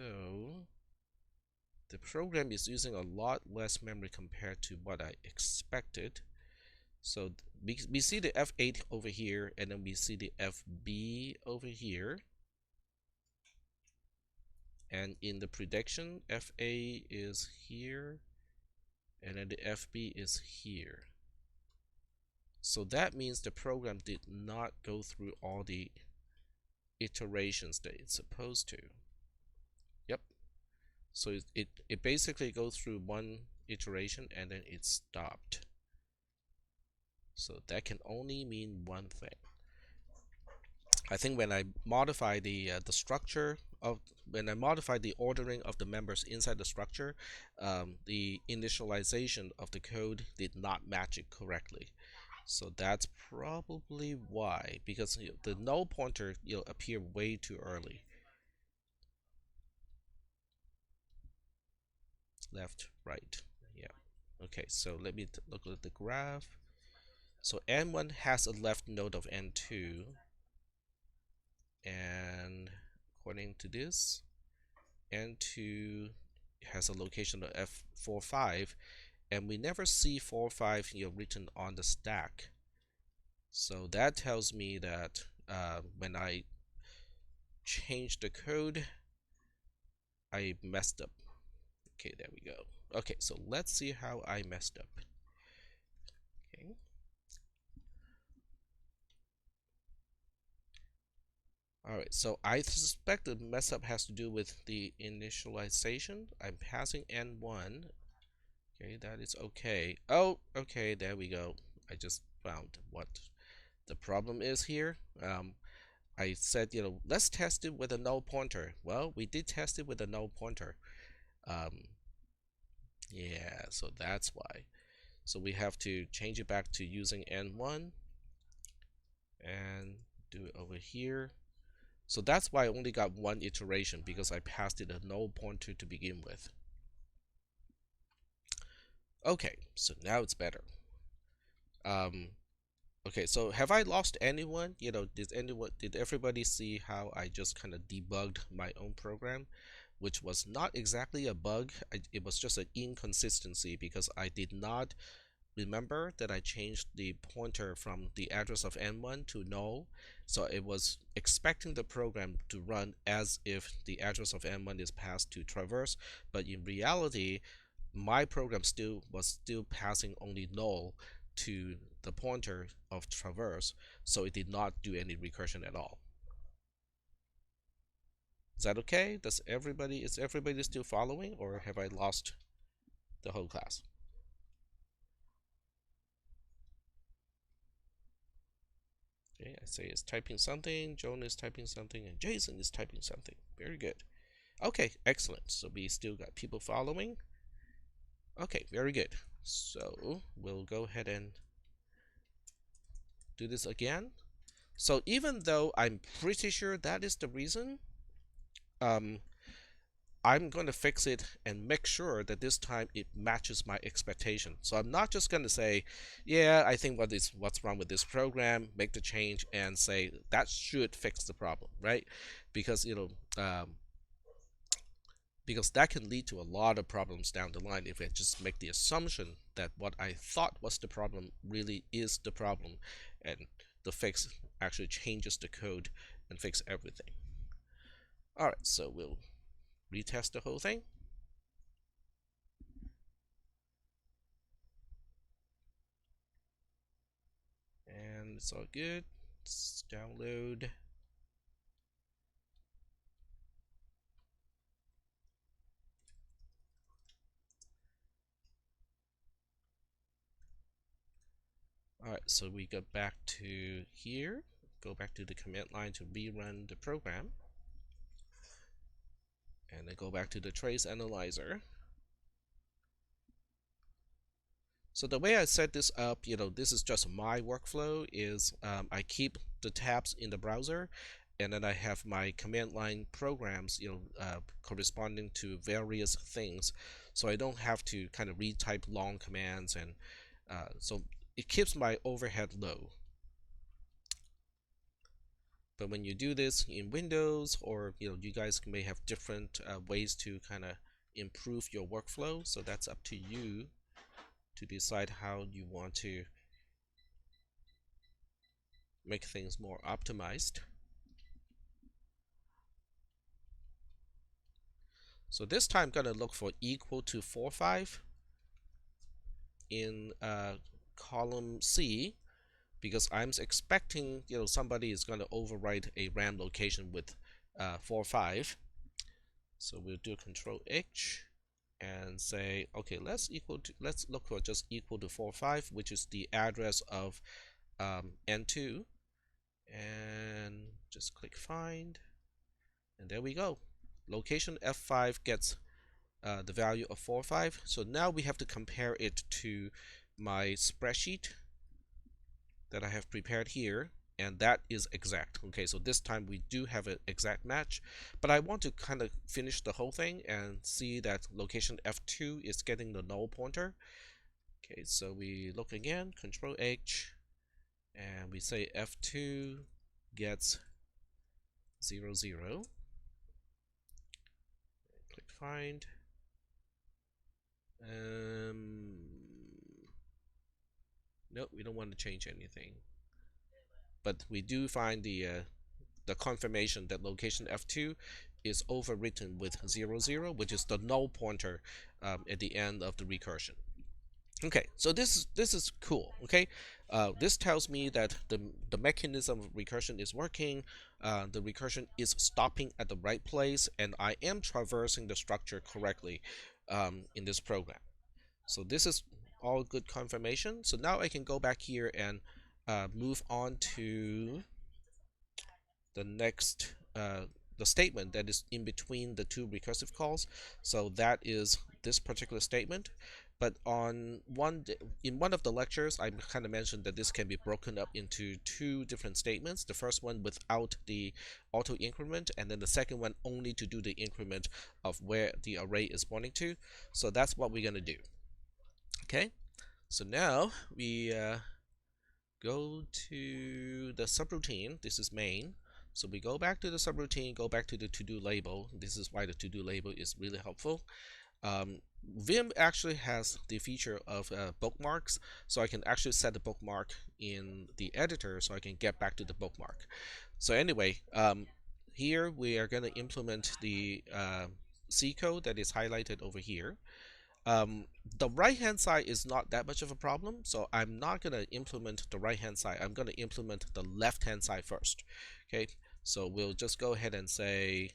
the program is using a lot less memory compared to what I expected. So we see the F8 over here, and then we see the FB over here. And in the prediction, FA is here, and then the FB is here. So that means the program did not go through all the iterations that it's supposed to. Yep. So it basically goes through one iteration and then it stopped. So that can only mean one thing. I think when I modify the structure of, when I modify the ordering of the members inside the structure, the initialization of the code did not match it correctly. So that's probably why, because the null pointer appear way too early. Left, right, yeah. Okay, so let me look at the graph. So N1 has a left node of N2, and according to this, N2 has a location of F45, and we never see 45 written on the stack. So that tells me that when I change the code, I messed up. Okay, there we go. Okay, so let's see how I messed up. Okay. Alright, so I suspect the mess up has to do with the initialization. I'm passing N1. Okay, that is okay. Oh, okay, there we go. I just found what the problem is here. I said, let's test it with a null pointer. Well, we did test it with a null pointer. Yeah, so that's why. So we have to change it back to using N1 and do it over here. So that's why I only got one iteration, because I passed it a null pointer to begin with. Okay, so now it's better. Okay, so have I lost anyone? Did everybody see how I just kind of debugged my own program, which was not exactly a bug. It was just an inconsistency, because I did not remember that I changed the pointer from the address of N1 to null. So it was expecting the program to run as if the address of N1 is passed to traverse, but in reality, my program was still passing only null to the pointer of traverse, so it did not do any recursion at all. Is that okay? Is everybody still following, or have I lost the whole class? Okay, I say it's typing something, Joan is typing something, and Jason is typing something. Very good. Okay, excellent. So we still got people following. Okay, very good. So we'll go ahead and do this again. So even though I'm pretty sure that is the reason, um, I'm going to fix it and make sure that this time it matches my expectation. So I'm not just going to say, yeah, I think what's wrong with this program, make the change and say that should fix the problem, right? Because because that can lead to a lot of problems down the line if I just make the assumption that what I thought was the problem really is the problem, and the fix actually changes the code and fix everything. All right, so we'll retest the whole thing. And it's all good. Let's download. Alright, so we go back to here, go back to the command line to rerun the program, and then go back to the trace analyzer. So the way I set this up, this is just my workflow, is I keep the tabs in the browser, and then I have my command line programs, corresponding to various things. So I don't have to kind of retype long commands, and so it keeps my overhead low. But when you do this in Windows, or you guys may have different ways to kind of improve your workflow. So that's up to you to decide how you want to make things more optimized. So this time I'm gonna look for equal to 4.5 in column C, because I'm expecting somebody is going to overwrite a RAM location with 4.5. So we'll do Control H and say, okay, let's look for just equal to 4.5, which is the address of N2, and just click find, and there we go. Location F5 gets the value of 4.5. So now we have to compare it to my spreadsheet that I have prepared here, and that is exact. Okay, so this time we do have an exact match, but I want to kind of finish the whole thing and see that location F2 is getting the null pointer. Okay, so we look again, Control H, and we say F2 gets 0, 0. Click find. Nope, we don't want to change anything. But we do find the confirmation that location F2 is overwritten with 0, 0, which is the null pointer at the end of the recursion. Okay, so this is cool. Okay, this tells me that the mechanism of recursion is working. The recursion is stopping at the right place, and I am traversing the structure correctly in this program. So this is all good confirmation. So now I can go back here and move on to the next the statement that is in between the two recursive calls. So that is this particular statement. But in one of the lectures, I kind of mentioned that this can be broken up into two different statements. The first one without the auto increment, and then the second one only to do the increment of where the array is pointing to. So that's what we're going to do. Okay, so now we go to the subroutine. This is main. So we go back to the subroutine, go back to the to-do label. This is why the to-do label is really helpful. Vim actually has the feature of bookmarks, so I can actually set the bookmark in the editor so I can get back to the bookmark. So anyway, here we are going to implement the C code that is highlighted over here. The right hand side is not that much of a problem, so I'm not going to implement the right hand side. I'm going to implement the left hand side first. Okay, so we'll just go ahead and say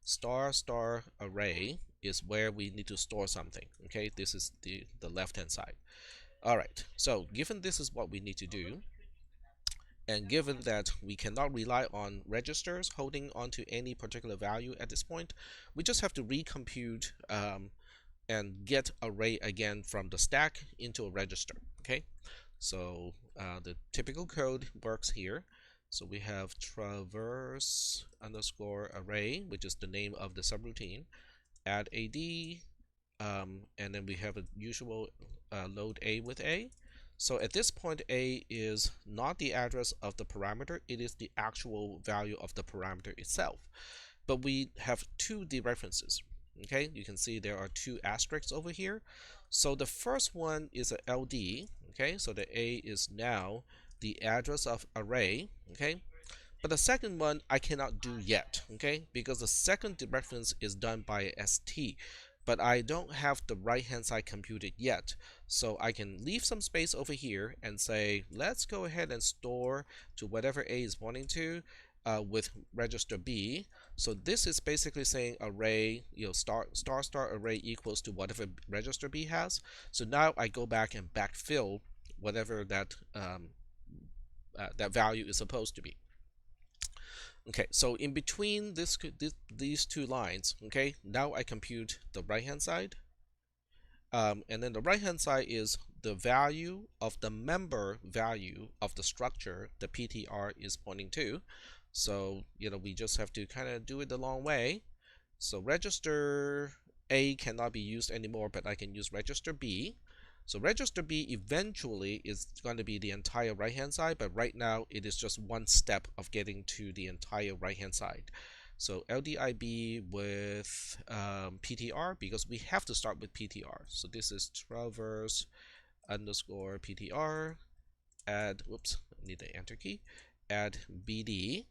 star star array is where we need to store something. Okay, this is the left hand side. All right, so given this is what we need to do, And given that we cannot rely on registers holding onto any particular value at this point, we just have to recompute and get array again from the stack into a register. Okay, so the typical code works here. So we have traverse underscore array, which is the name of the subroutine, add AD, and then we have a usual load A with A. So at this point, A is not the address of the parameter, it is the actual value of the parameter itself. But we have two dereferences. Okay, you can see there are two asterisks over here. So the first one is a LD. Okay, so the A is now the address of array. Okay, but the second one I cannot do yet. Okay, because the second dereference is done by ST, but I don't have the right hand side computed yet. So I can leave some space over here and say, let's go ahead and store to whatever A is pointing to with register B. So this is basically saying array, star array equals to whatever register B has. So now I go back and backfill whatever that that value is supposed to be. Okay, so in between these two lines, okay, now I compute the right hand side. And then the right hand side is the value of the member value of the structure the PTR is pointing to. So, we just have to kind of do it the long way. So register A cannot be used anymore, but I can use register B. So register B eventually is going to be the entire right hand side, but right now it is just one step of getting to the entire right hand side. So LDIB with PTR, because we have to start with PTR. So this is traverse underscore PTR, add, whoops, I need the enter key, add BD.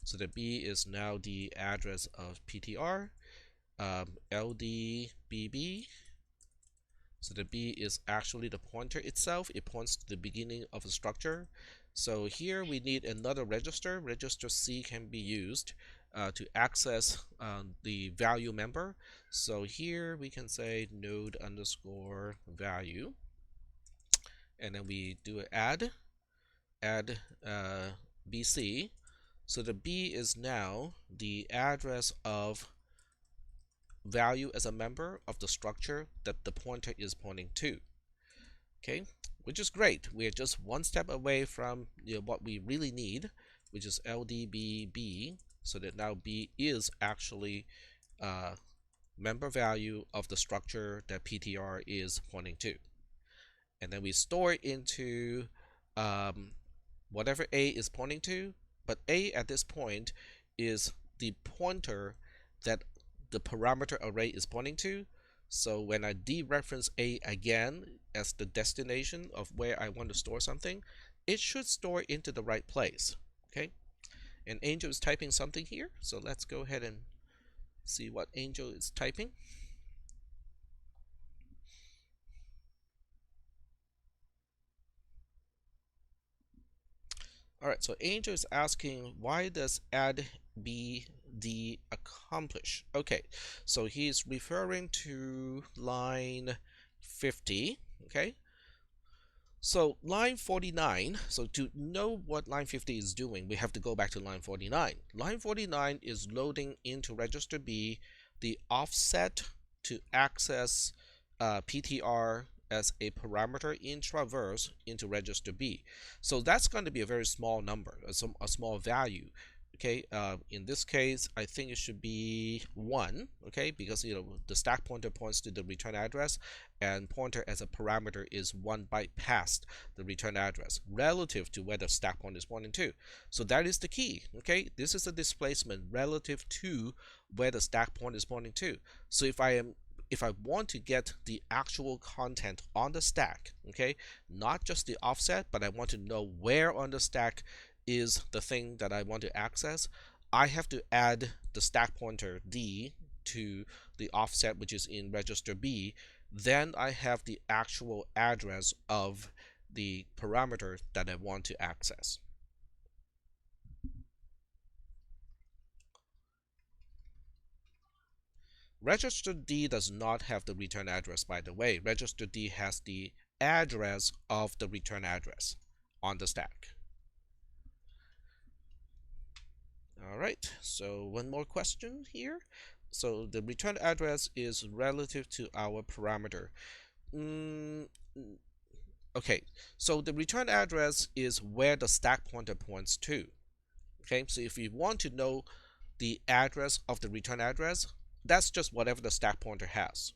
So the B is now the address of PTR, LDBB. So the B is actually the pointer itself. It points to the beginning of a structure. So here we need another register. Register C can be used to access the value member. So here we can say node underscore value. And then we do an add BC. So the B is now the address of value as a member of the structure that the pointer is pointing to. Okay, which is great. We are just one step away from what we really need, which is LDBB, so that now B is actually member value of the structure that PTR is pointing to. And then we store it into whatever A is pointing to, but A at this point is the pointer that the parameter array is pointing to. So when I dereference A again as the destination of where I want to store something, it should store into the right place. Okay, and Angel is typing something here, so let's go ahead and see what Angel is typing. All right, so Angel is asking, why does add BD accomplish? Okay, so he's referring to line 50. Okay, so line 49, so to know what line 50 is doing, we have to go back to line 49. Line 49 is loading into register B the offset to access PTR as a parameter in traverse into register B. So that's going to be a very small number, a small value. Okay, in this case, I think it should be 1, okay, because the stack pointer points to the return address, and pointer as a parameter is 1 byte past the return address relative to where the stack pointer is pointing to. So that is the key. Okay, this is a displacement relative to where the stack pointer is pointing to. So if I want to get the actual content on the stack, okay, not just the offset, but I want to know where on the stack is the thing that I want to access, I have to add the stack pointer D to the offset, which is in register B. Then I have the actual address of the parameter that I want to access. Register D does not have the return address, by the way. Register D has the address of the return address on the stack. All right, so one more question here. So the return address is relative to our parameter. Mm, okay, so the return address is where the stack pointer points to. Okay, so if you want to know the address of the return address, that's just whatever the stack pointer has.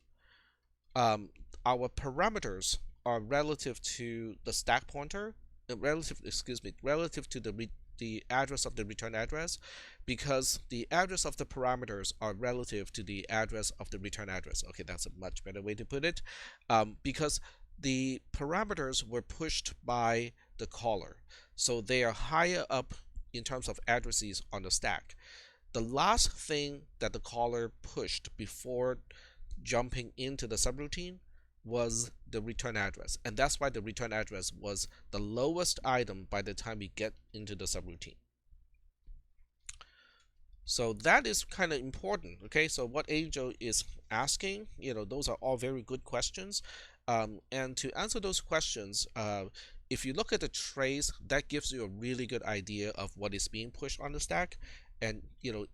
Um, our parameters are relative to the stack pointer, relative to the address of the return address, because the address of the parameters are relative to the address of the return address. Okay, that's a much better way to put it, because the parameters were pushed by the caller, so they are higher up in terms of addresses on the stack. The last thing that the caller pushed before jumping into the subroutine was the return address, and that's why the return address was the lowest item by the time we get into the subroutine. So that is kind of important. Okay, so what Angel is asking, those are all very good questions. And to answer those questions, if you look at the trace, that gives you a really good idea of what is being pushed on the stack. And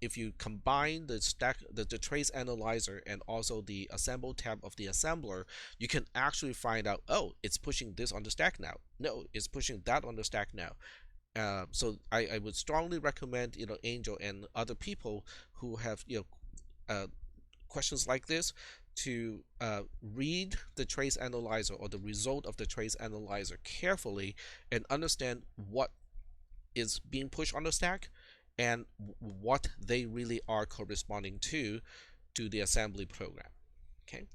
if you combine the stack, the trace analyzer, and also the assemble tab of the assembler, you can actually find out, oh, it's pushing this on the stack now. No, it's pushing that on the stack now. So I would strongly recommend Angel and other people who have questions like this to read the trace analyzer or the result of the trace analyzer carefully and understand what is being pushed on the stack and what they really are corresponding to the assembly program. Okay.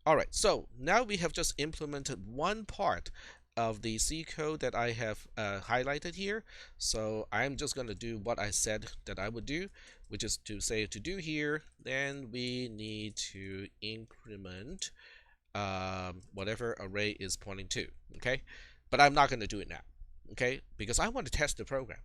All right, so now we have just implemented one part of the C code that I have highlighted here. So I'm just going to do what I said that I would do, which is to say to do here, then we need to increment whatever array is pointing to, okay? But I'm not going to do it now, okay? Because I want to test the program.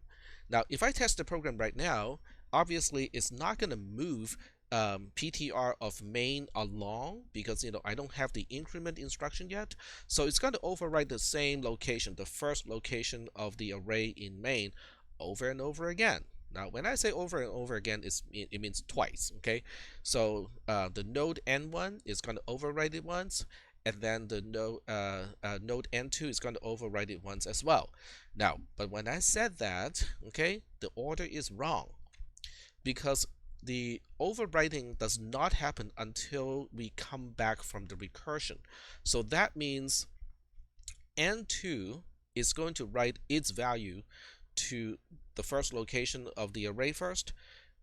Now, if I test the program right now, obviously it's not going to move PTR of main along because I don't have the increment instruction yet. So it's going to overwrite the same location, the first location of the array in main, over and over again. Now, when I say over and over again, it means twice. Okay, so the node n1 is going to overwrite it once, and then the node n2 is going to overwrite it once as well. Now, but when I said that, okay, the order is wrong because the overwriting does not happen until we come back from the recursion. So that means n2 is going to write its value to the first location of the array first.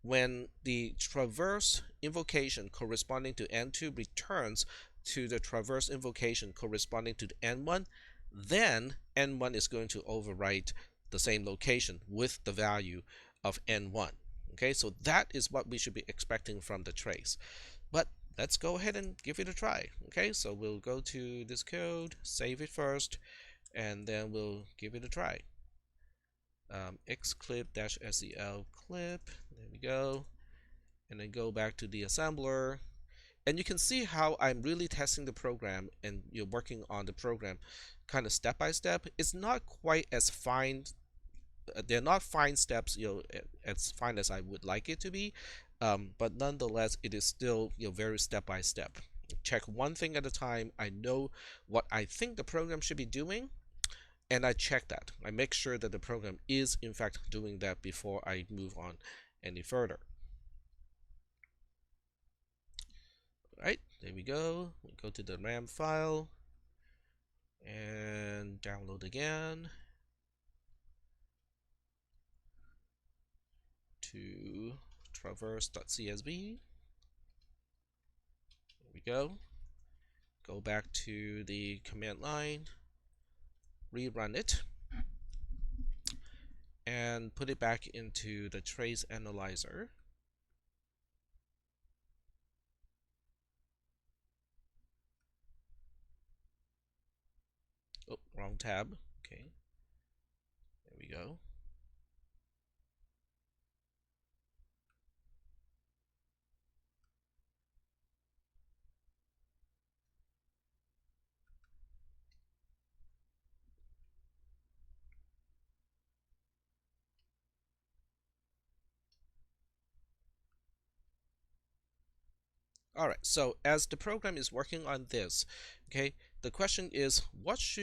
When the traverse invocation corresponding to n2 returns to the traverse invocation corresponding to the n1, then n1 is going to overwrite the same location with the value of n1. Okay, so that is what we should be expecting from the trace. But let's go ahead and give it a try. Okay, so we'll go to this code, save it first, and then we'll give it a try. xclip-sel clip, there we go, and then go back to the assembler, and you can see how I'm really testing the program and you're working on the program kind of step by step. It's not quite as fine, they're not fine steps as fine as I would like it to be, but nonetheless it is still very step by step. Check one thing at a time. I know what I think the program should be doing, and I check that. I make sure that the program is in fact doing that before I move on any further. All right, there we go. We go to the RAM file and download again to traverse.csv. There we go. Go back to the command line, rerun it, and put it back into the trace analyzer. Oh, wrong tab. Okay. There we go. All right, so as the program is working on this, okay, the question is which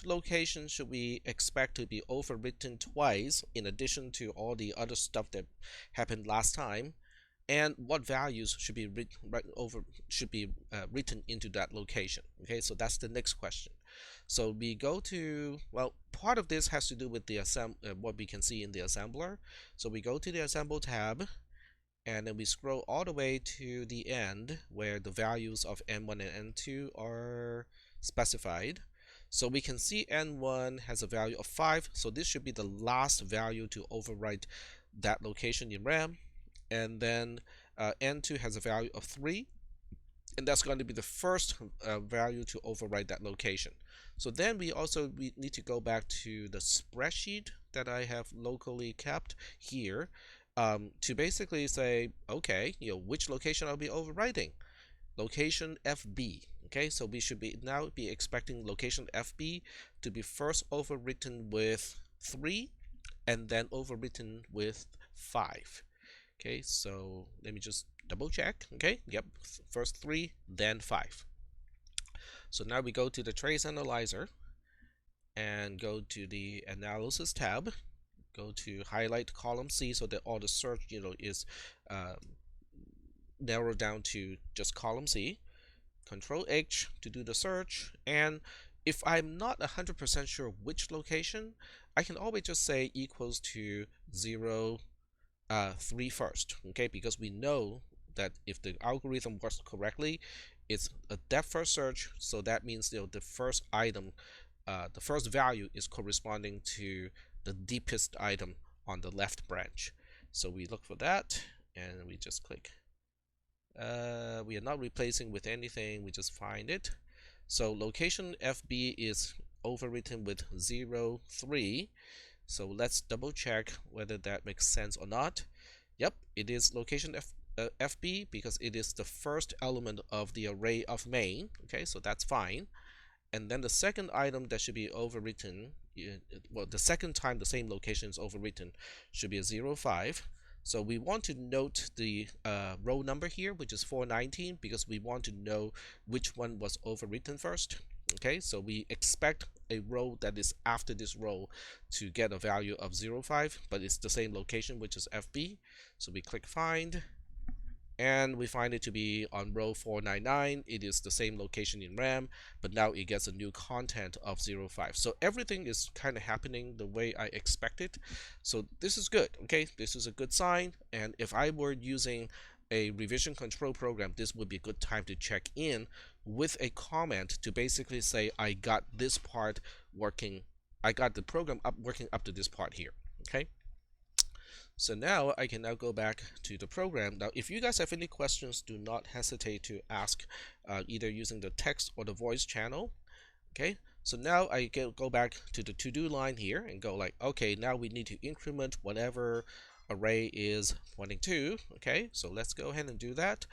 location should we expect to be overwritten twice in addition to all the other stuff that happened last time, and what values should be written into that location. Okay, so that's the next question. So we go to, well, part of this has to do with the what we can see in the assembler. So we go to the assemble tab, and then we scroll all the way to the end where the values of n1 and n2 are specified. So we can see n1 has a value of 5, so this should be the last value to overwrite that location in RAM. And then n2 has a value of 3, and that's going to be the first value to overwrite that location. So then we need to go back to the spreadsheet that I have locally kept here, to basically say, okay, which location I'll be overwriting. Location FB. Okay, so we should now be expecting location FB to be first overwritten with 3 and then overwritten with 5. Okay, so let me just double check. Okay, yep, first 3, then 5. So now we go to the trace analyzer and go to the analysis tab, go to highlight column C so that all the search is narrowed down to just column C. Control H to do the search, and if I'm not 100% sure which location, I can always just say equals to 0, 3 first, okay, because we know that if the algorithm works correctly, it's a depth first search, so that means the first item, the first value is corresponding to the deepest item on the left branch. So we look for that and we just click. We are not replacing with anything, we just find it. So location FB is overwritten with 0, 3. So let's double check whether that makes sense or not. Yep, it is location FB because it is the first element of the array of main. Okay, so that's fine. And then the second item that should be overwritten, well, the second time the same location is overwritten, should be a 0, 5. So we want to note the row number here, which is 419, because we want to know which one was overwritten first. Okay, so we expect a row that is after this row to get a value of 0, 5, but it's the same location, which is FB. So we click find, and we find it to be on row 499. It is the same location in RAM, but now it gets a new content of 0, 5. So everything is kind of happening the way I expected. So this is good. Okay, this is a good sign. And if I were using a revision control program, this would be a good time to check in with a comment to basically say, I got this part working. I got the program working up to this part here. Okay. So now I can now go back to the program. Now, if you guys have any questions, do not hesitate to ask, either using the text or the voice channel. Okay, so now I go back to the to-do line here and go like, okay, now we need to increment whatever array is pointing to. Okay, so let's go ahead and do that.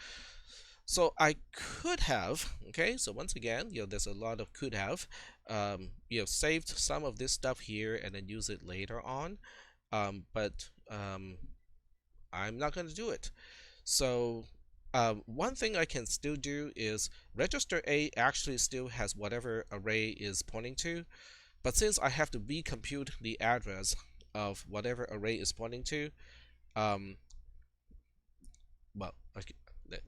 So I could have, okay, so once again, there's a lot of could have, saved some of this stuff here and then use it later on. But I'm not going to do it. So one thing I can still do is register A actually still has whatever array is pointing to, but since I have to recompute the address of whatever array is pointing to, well, okay,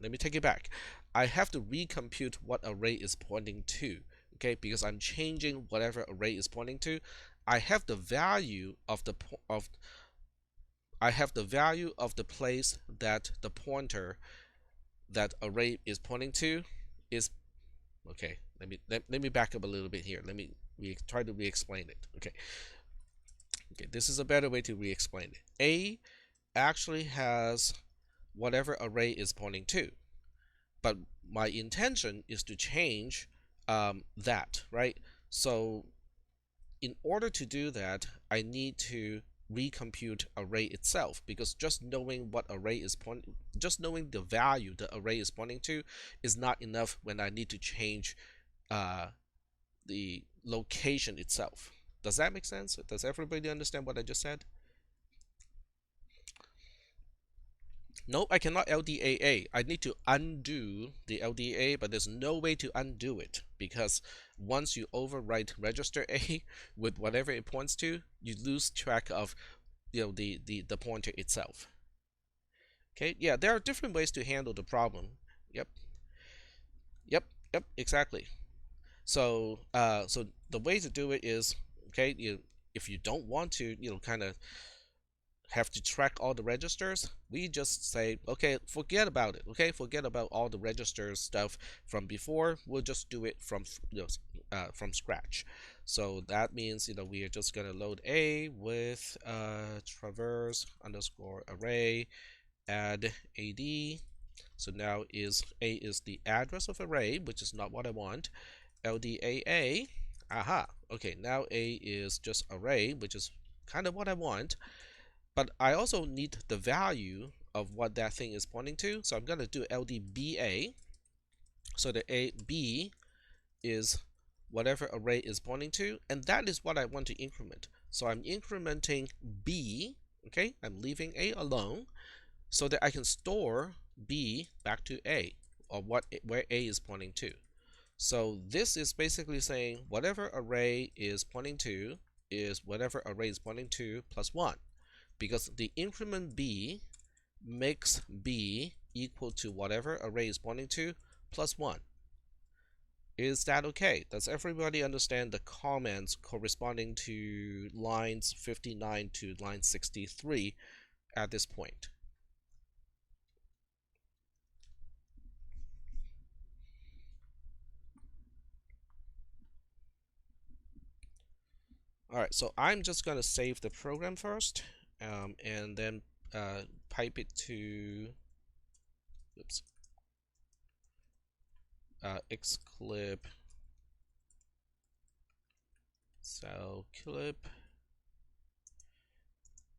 let me take it back. I have to recompute what array is pointing to, okay, because I'm changing whatever array is pointing to. I have the value of the place that the pointer that array is pointing to is. Okay, let me back up a little bit here. Let me try to re-explain it. Okay, this is a better way to re-explain it. A actually has whatever array is pointing to, but my intention is to change that, right? So in order to do that, I need to recompute array itself, because just knowing the value the array is pointing to is not enough when I need to change the location itself. Does that make sense? Does everybody understand what I just said? Nope, I cannot LDAA. I need to undo the LDA, but there's no way to undo it because once you overwrite register A with whatever it points to, you lose track of the pointer itself. Okay, yeah, there are different ways to handle the problem. Yep, yep, yep, exactly. So the way to do it is, okay, if you don't want to, kind of have to track all the registers, we just say, okay, forget about it. Okay, forget about all the registers stuff from before. We'll just do it from scratch. So that means we are just gonna load A with traverse underscore array add ad. So now A is the address of array, which is not what I want. LDAA. Aha. Okay, now A is just array, which is kind of what I want. But I also need the value of what that thing is pointing to. So I'm going to do LDBA. So the B is whatever array is pointing to, and that is what I want to increment. So I'm incrementing B, okay? I'm leaving A alone so that I can store B back to A, or where A is pointing to. So this is basically saying whatever array is pointing to is whatever array is pointing to plus 1. Because the increment B makes B equal to whatever array is pointing to plus 1. Is that okay? Does everybody understand the comments corresponding to lines 59 to line 63 at this point? Alright, so I'm just going to save the program first, and then pipe it to oops, xclip cell clip.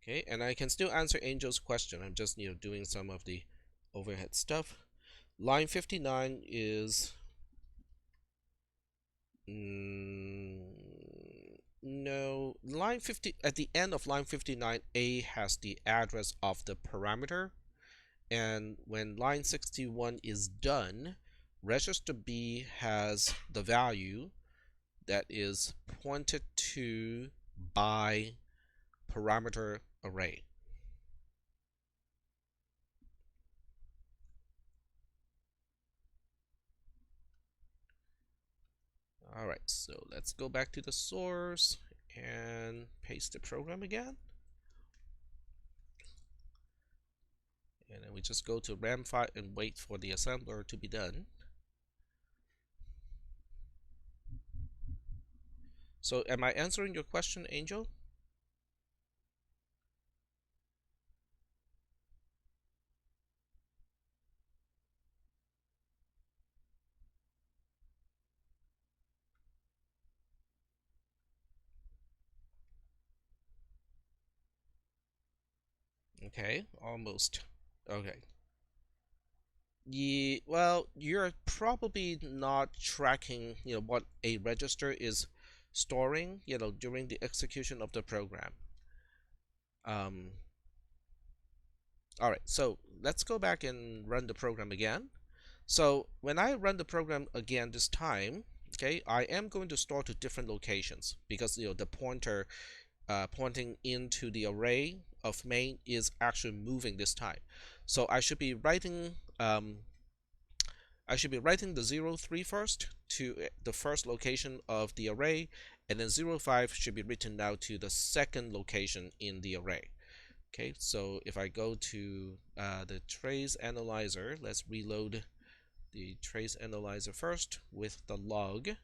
Okay, and I can still answer Angel's question. I'm just doing some of the overhead stuff. Line 59 is no, line 50 at the end of line 59, A has the address of the parameter, and when line 61 is done, register B has the value that is pointed to by parameter array. Alright, so let's go back to the source and paste the program again. And then we just go to RAM file and wait for the assembler to be done. So am I answering your question, Angel? Okay, almost. Okay. Yeah, well, you're probably not tracking, what a register is storing, during the execution of the program. Um, all right, so let's go back and run the program again. So when I run the program again this time, okay, I am going to store to different locations because the pointer pointing into the array of main is actually moving this time. So I should be writing the 03 first to the first location of the array, and then 05 should be written now to the second location in the array. Okay, so if I go to the trace analyzer, let's reload the trace analyzer first with the log, and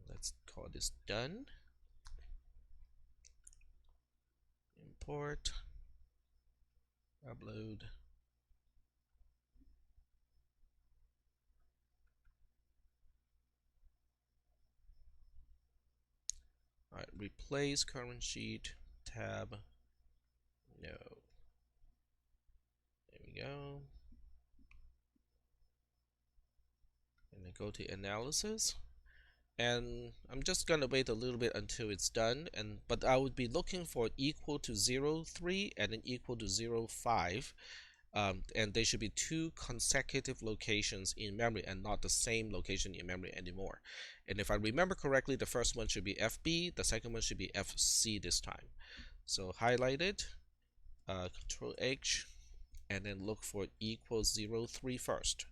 let's call this done. Import, upload. All right, replace current sheet tab. No. There we go. And then go to analysis. and I'm just gonna wait a little bit until it's done, but I would be looking for equal to 0, 3 and then equal to 0, 5. And they should be two consecutive locations in memory and not the same location in memory anymore. And if I remember correctly, the first one should be FB, the second one should be FC this time. So highlight it, Control H, and then look for equals 0, 3 first,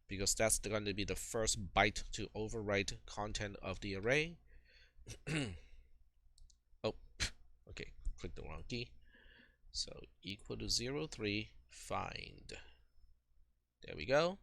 because that's going to be the first byte to overwrite content of the array. Oh, okay, click the wrong key. So equal to 0, 3, find. There we go.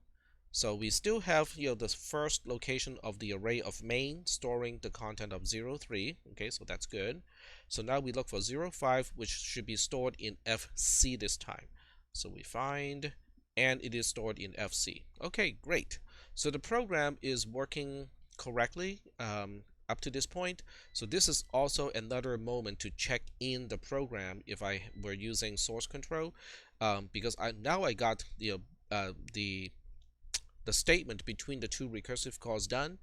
So we still have the first location of the array of main storing the content of 0, 3. Okay, so that's good. So now we look for 0, 5, which should be stored in FC this time. So we find, and it is stored in FC. Okay, great. So the program is working correctly up to this point. So this is also another moment to check in the program if I were using source control, because now I got the statement between the two recursive calls done,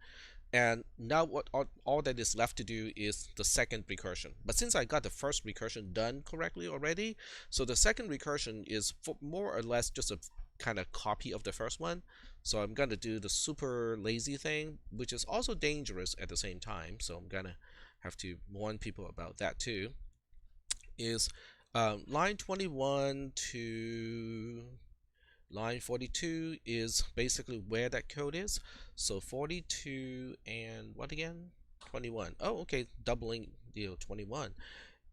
and now what all that is left to do is the second recursion. But since I got the first recursion done correctly already, so the second recursion is more or less just a kind of copy of the first one. So I'm gonna do the super lazy thing, which is also dangerous at the same time, so I'm gonna have to warn people about that too. Is line 21 to line 42 is basically where that code is. So 42 and what again? 21. Oh, okay, doubling 21.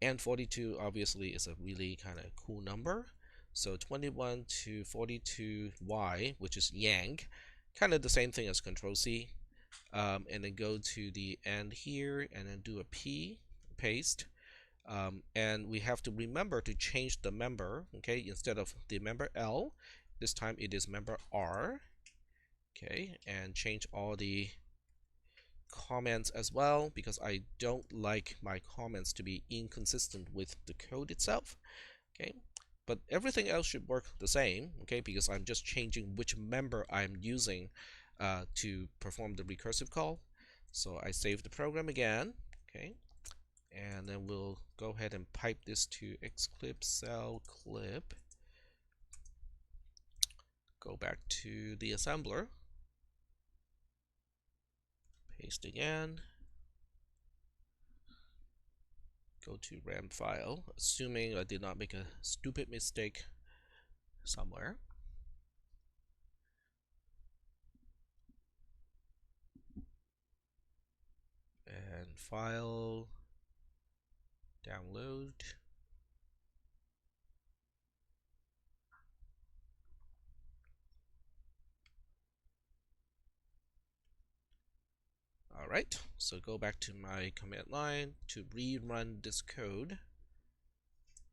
And 42 obviously is a really kind of cool number. So 21 to 42y, which is yang, kind of the same thing as Control C. And then go to the end here and then do a P, paste. And we have to remember to change the member, okay? Instead of the member L, this time it is member R, okay? And change all the comments as well, because I don't like my comments to be inconsistent with the code itself, okay? But everything else should work the same, okay? Because I'm just changing which member I'm using to perform the recursive call. So I save the program again, okay? And then we'll go ahead and pipe this to xclip cell clip. Go back to the assembler. Paste again. Go to RAM file, assuming I did not make a stupid mistake somewhere. And file, download. Alright, so go back to my command line to rerun this code.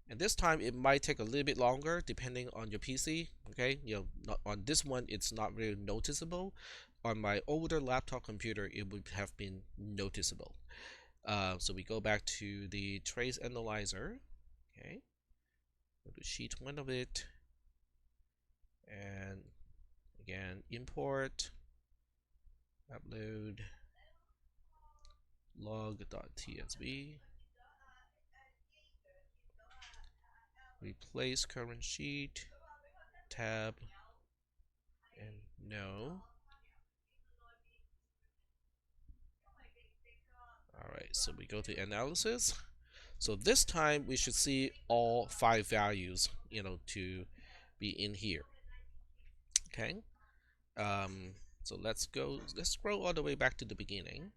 And this time it might take a little bit longer depending on your PC, okay? Not on this one it's not really noticeable. On my older laptop computer it would have been noticeable. So we go back to the trace analyzer, okay? Go to sheet 1 of it, and again import, upload, log.tsv, replace current sheet, tab, and no. Alright, so we go to analysis. So this time we should see all 5 values, to be in here. Okay. So let's scroll all the way back to the beginning.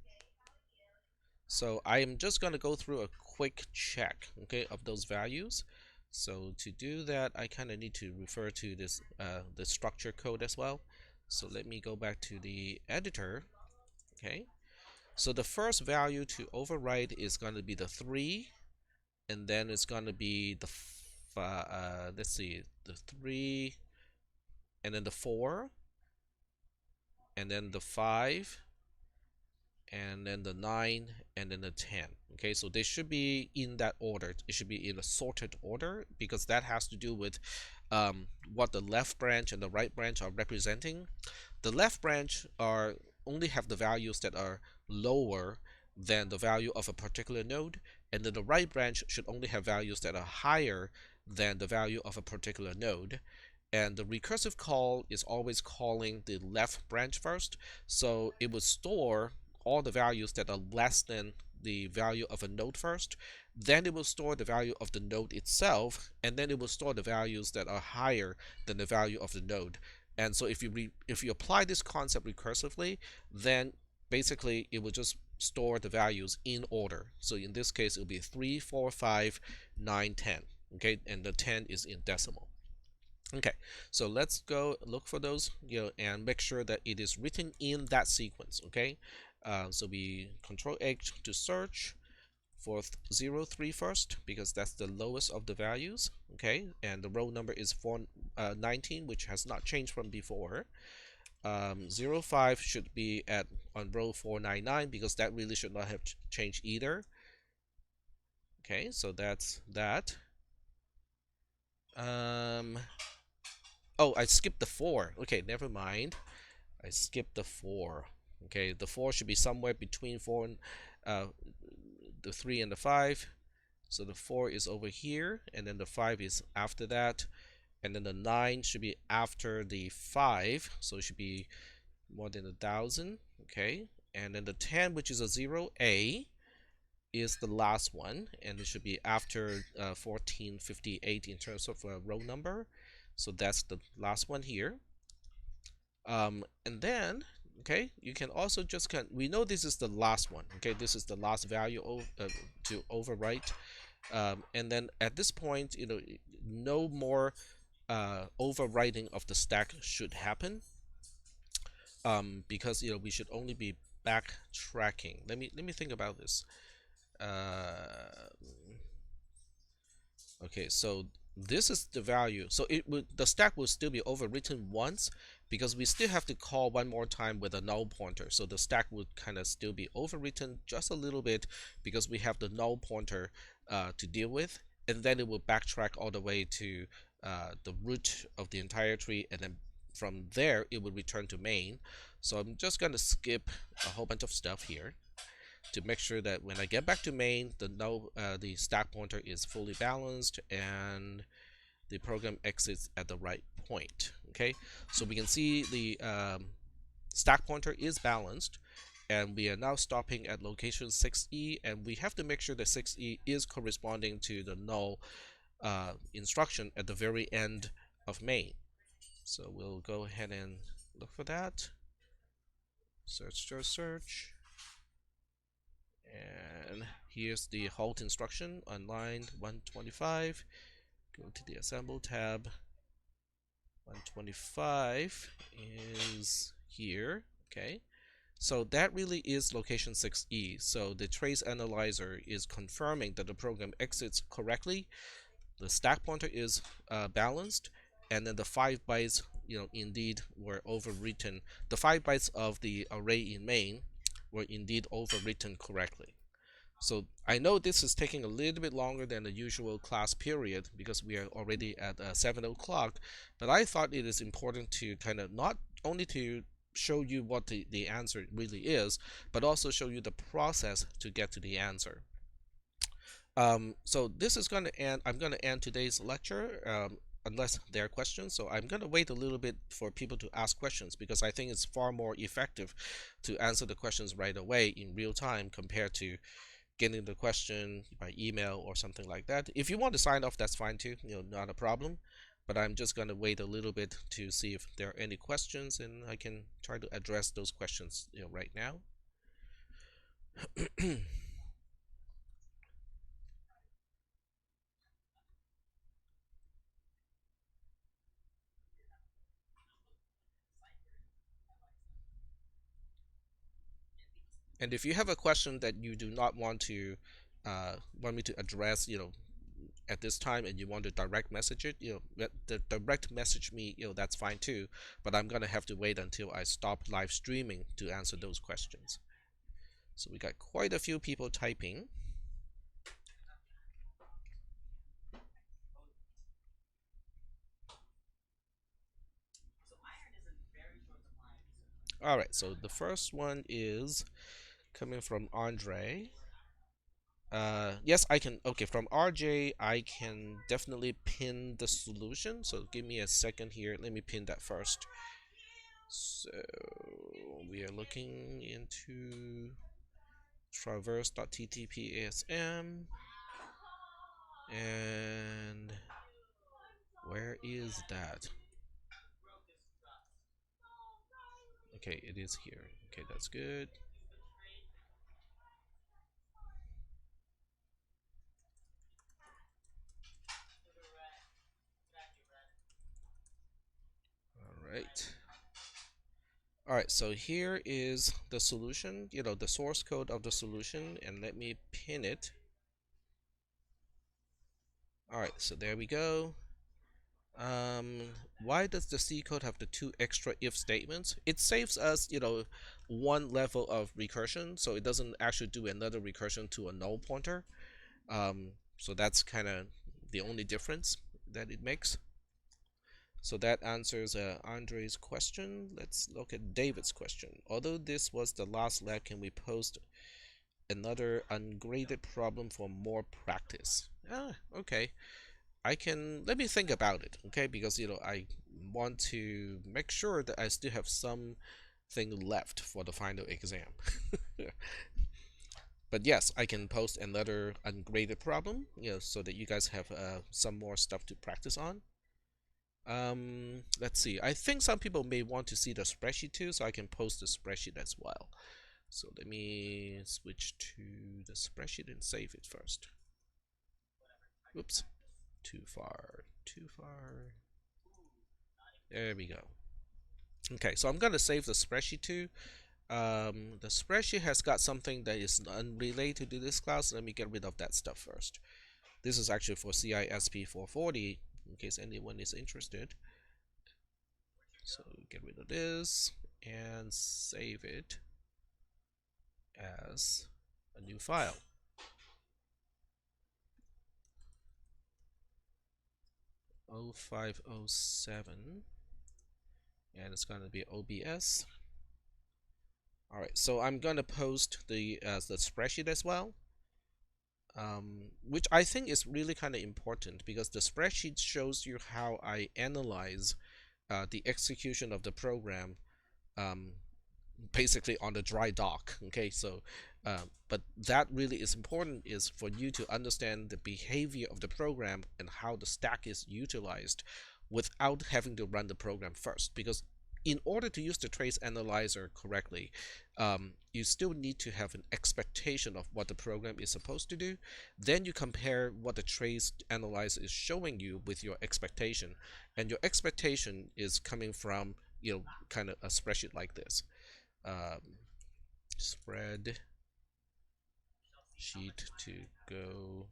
So I am just going to go through a quick check, okay, of those values. So to do that, I kind of need to refer to this the structure code as well. So let me go back to the editor. Okay. So the first value to overwrite is going to be the 3, and then it's going to be the let's see, the 3, and then the 4, and then the 5, and then the 9, and then the 10. Okay, so they should be in that order. It should be in a sorted order, because that has to do with what the left branch and the right branch are representing. The left branch only have the values that are lower than the value of a particular node, and then the right branch should only have values that are higher than the value of a particular node. And the recursive call is always calling the left branch first, so it would store all the values that are less than the value of a node first, then it will store the value of the node itself, and then it will store the values that are higher than the value of the node. And so if you apply this concept recursively, then basically it will just store the values in order. So in this case, it will be 3, 4, 5, 9, 10. Okay, and the 10 is in decimal. Okay, so let's go look for those, and make sure that it is written in that sequence. Okay, so we Control H to search for 0, 3 first, because that's the lowest of the values. Okay, and the row number is 419, which has not changed from before. 0, 5 should be on row 499, because that really should not have changed either. Okay, so that's that. Oh, I skipped the 4. Okay, never mind. I skipped the 4. Okay, the 4 should be somewhere between 4 and the 3 and the 5. So the 4 is over here, and then the 5 is after that, and then the 9 should be after the 5, so it should be more than 1,000. Okay, and then the 10, which is a 0A, is the last one, and it should be after 1458 in terms of row number. So that's the last one here. And then, okay, you can also just we know this is the last one. Okay, this is the last value to overwrite. And then at this point, no more overwriting of the stack should happen, because we should only be backtracking. Let me think about this. Okay, so this is the value. So the stack will still be overwritten once, because we still have to call one more time with a null pointer. So the stack would kind of still be overwritten just a little bit, because we have the null pointer to deal with, and then it will backtrack all the way to the root of the entire tree, and then from there it will return to main. So I'm just going to skip a whole bunch of stuff here to make sure that when I get back to main, the stack pointer is fully balanced and the program exits at the right point. Okay, so we can see the stack pointer is balanced, and we are now stopping at location 6E, and we have to make sure that 6E is corresponding to the null instruction at the very end of main. So we'll go ahead and look for that. Search. And here's the halt instruction on line 125. Go to the assemble tab. 125 is here. Okay, so that really is location 6E. So the trace analyzer is confirming that the program exits correctly, the stack pointer is balanced, and then the 5 bytes indeed were overwritten. The 5 bytes of the array in main were indeed overwritten correctly. So I know this is taking a little bit longer than the usual class period, because we are already at 7 o'clock, but I thought it is important to kind of not only to show you what the answer really is, but also show you the process to get to the answer. So this is going to end. I'm going to end today's lecture, unless there are questions. So I'm going to wait a little bit for people to ask questions, because I think it's far more effective to answer the questions right away in real time compared to getting the question by email or something like that. If you want to sign off, that's fine too, not a problem. But I'm just going to wait a little bit to see if there are any questions, and I can try to address those questions right now. And if you have a question that you do not want me to address, at this time, and you want to direct message it, direct message me, that's fine too. But I'm gonna have to wait until I stop live streaming to answer those questions. So we got quite a few people typing. All right, so the first one is Coming from Andre. Yes, I can. Okay, from RJ, I can definitely pin the solution. So give me a second here. Let me pin that first. So we are looking into traverse.ttp-asm, and where is that? Okay, it is here. Okay, that's good. All right. All right, so here is the solution, the source code of the solution, and let me pin it. All right, so there we go. Why does the C code have the two extra if statements? It saves us, one level of recursion, so it doesn't actually do another recursion to a null pointer. So that's kind of the only difference that it makes. So that answers Andre's question. Let's look at David's question. Although this was the last lab, can we post another ungraded problem for more practice? Okay. Let me think about it, okay? Because, I want to make sure that I still have something left for the final exam. But yes, I can post another ungraded problem, so that you guys have some more stuff to practice on. Let's see. I think some people may want to see the spreadsheet too, so I can post the spreadsheet as well. So let me switch to the spreadsheet and save it first. Oops. Too far. There we go. Okay, so I'm gonna save the spreadsheet too. The spreadsheet has got something that is unrelated to this class. Let me get rid of that stuff first. This is actually for CISP 440, in case anyone is interested. So get rid of this and save it as a new file. O507, and it's going to be OBS. All right, so I'm going to post the spreadsheet as well, which I think is really kind of important because the spreadsheet shows you how I analyze the execution of the program, basically on the dry dock. Okay, so but that really is important is for you to understand the behavior of the program and how the stack is utilized without having to run the program first, because in order to use the trace analyzer correctly, you still need to have an expectation of what the program is supposed to do. Then you compare what the trace analyzer is showing you with your expectation, and your expectation is coming from kind of a spreadsheet like this. Spread sheet to go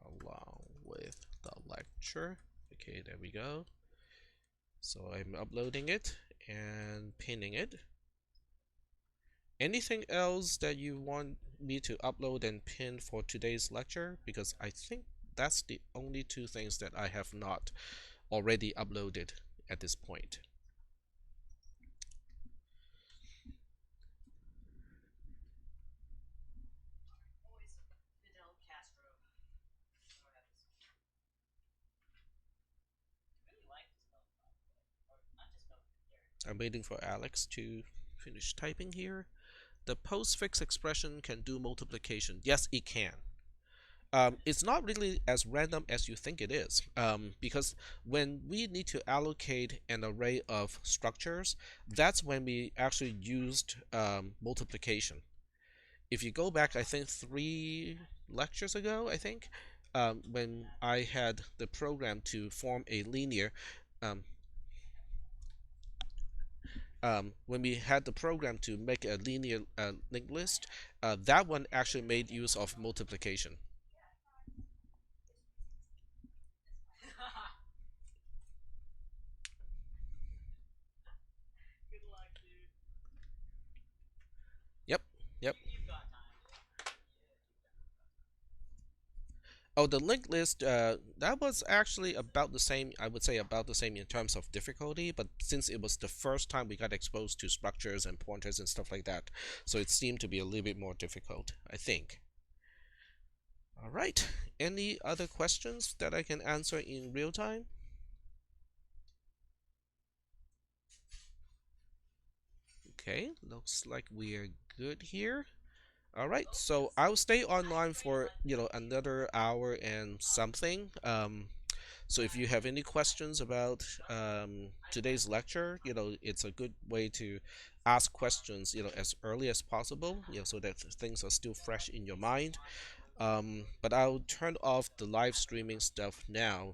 along with the lecture. Okay, there we go. So I'm uploading it and pinning it. Anything else that you want me to upload and pin for today's lecture? Because I think that's the only two things that I have not already uploaded at this point. I'm waiting for Alex to finish typing here. The postfix expression can do multiplication. Yes, it can. It's not really as random as you think it is, because when we need to allocate an array of structures, that's when we actually used multiplication. If you go back, I think 3 lectures ago, when I had the program to form a linear, um, when we had the program to make a linear linked list, that one actually made use of multiplication. Yep, yep. Oh, the linked list, that was actually about the same, I would say about the same in terms of difficulty, but since it was the first time we got exposed to structures and pointers and stuff like that, so it seemed to be a little bit more difficult, I think. All right, any other questions that I can answer in real time? Okay, looks like we are good here. All right, so I'll stay online for, another hour and something. So if you have any questions about today's lecture, it's a good way to ask questions, as early as possible, so that things are still fresh in your mind. But I'll turn off the live streaming stuff now,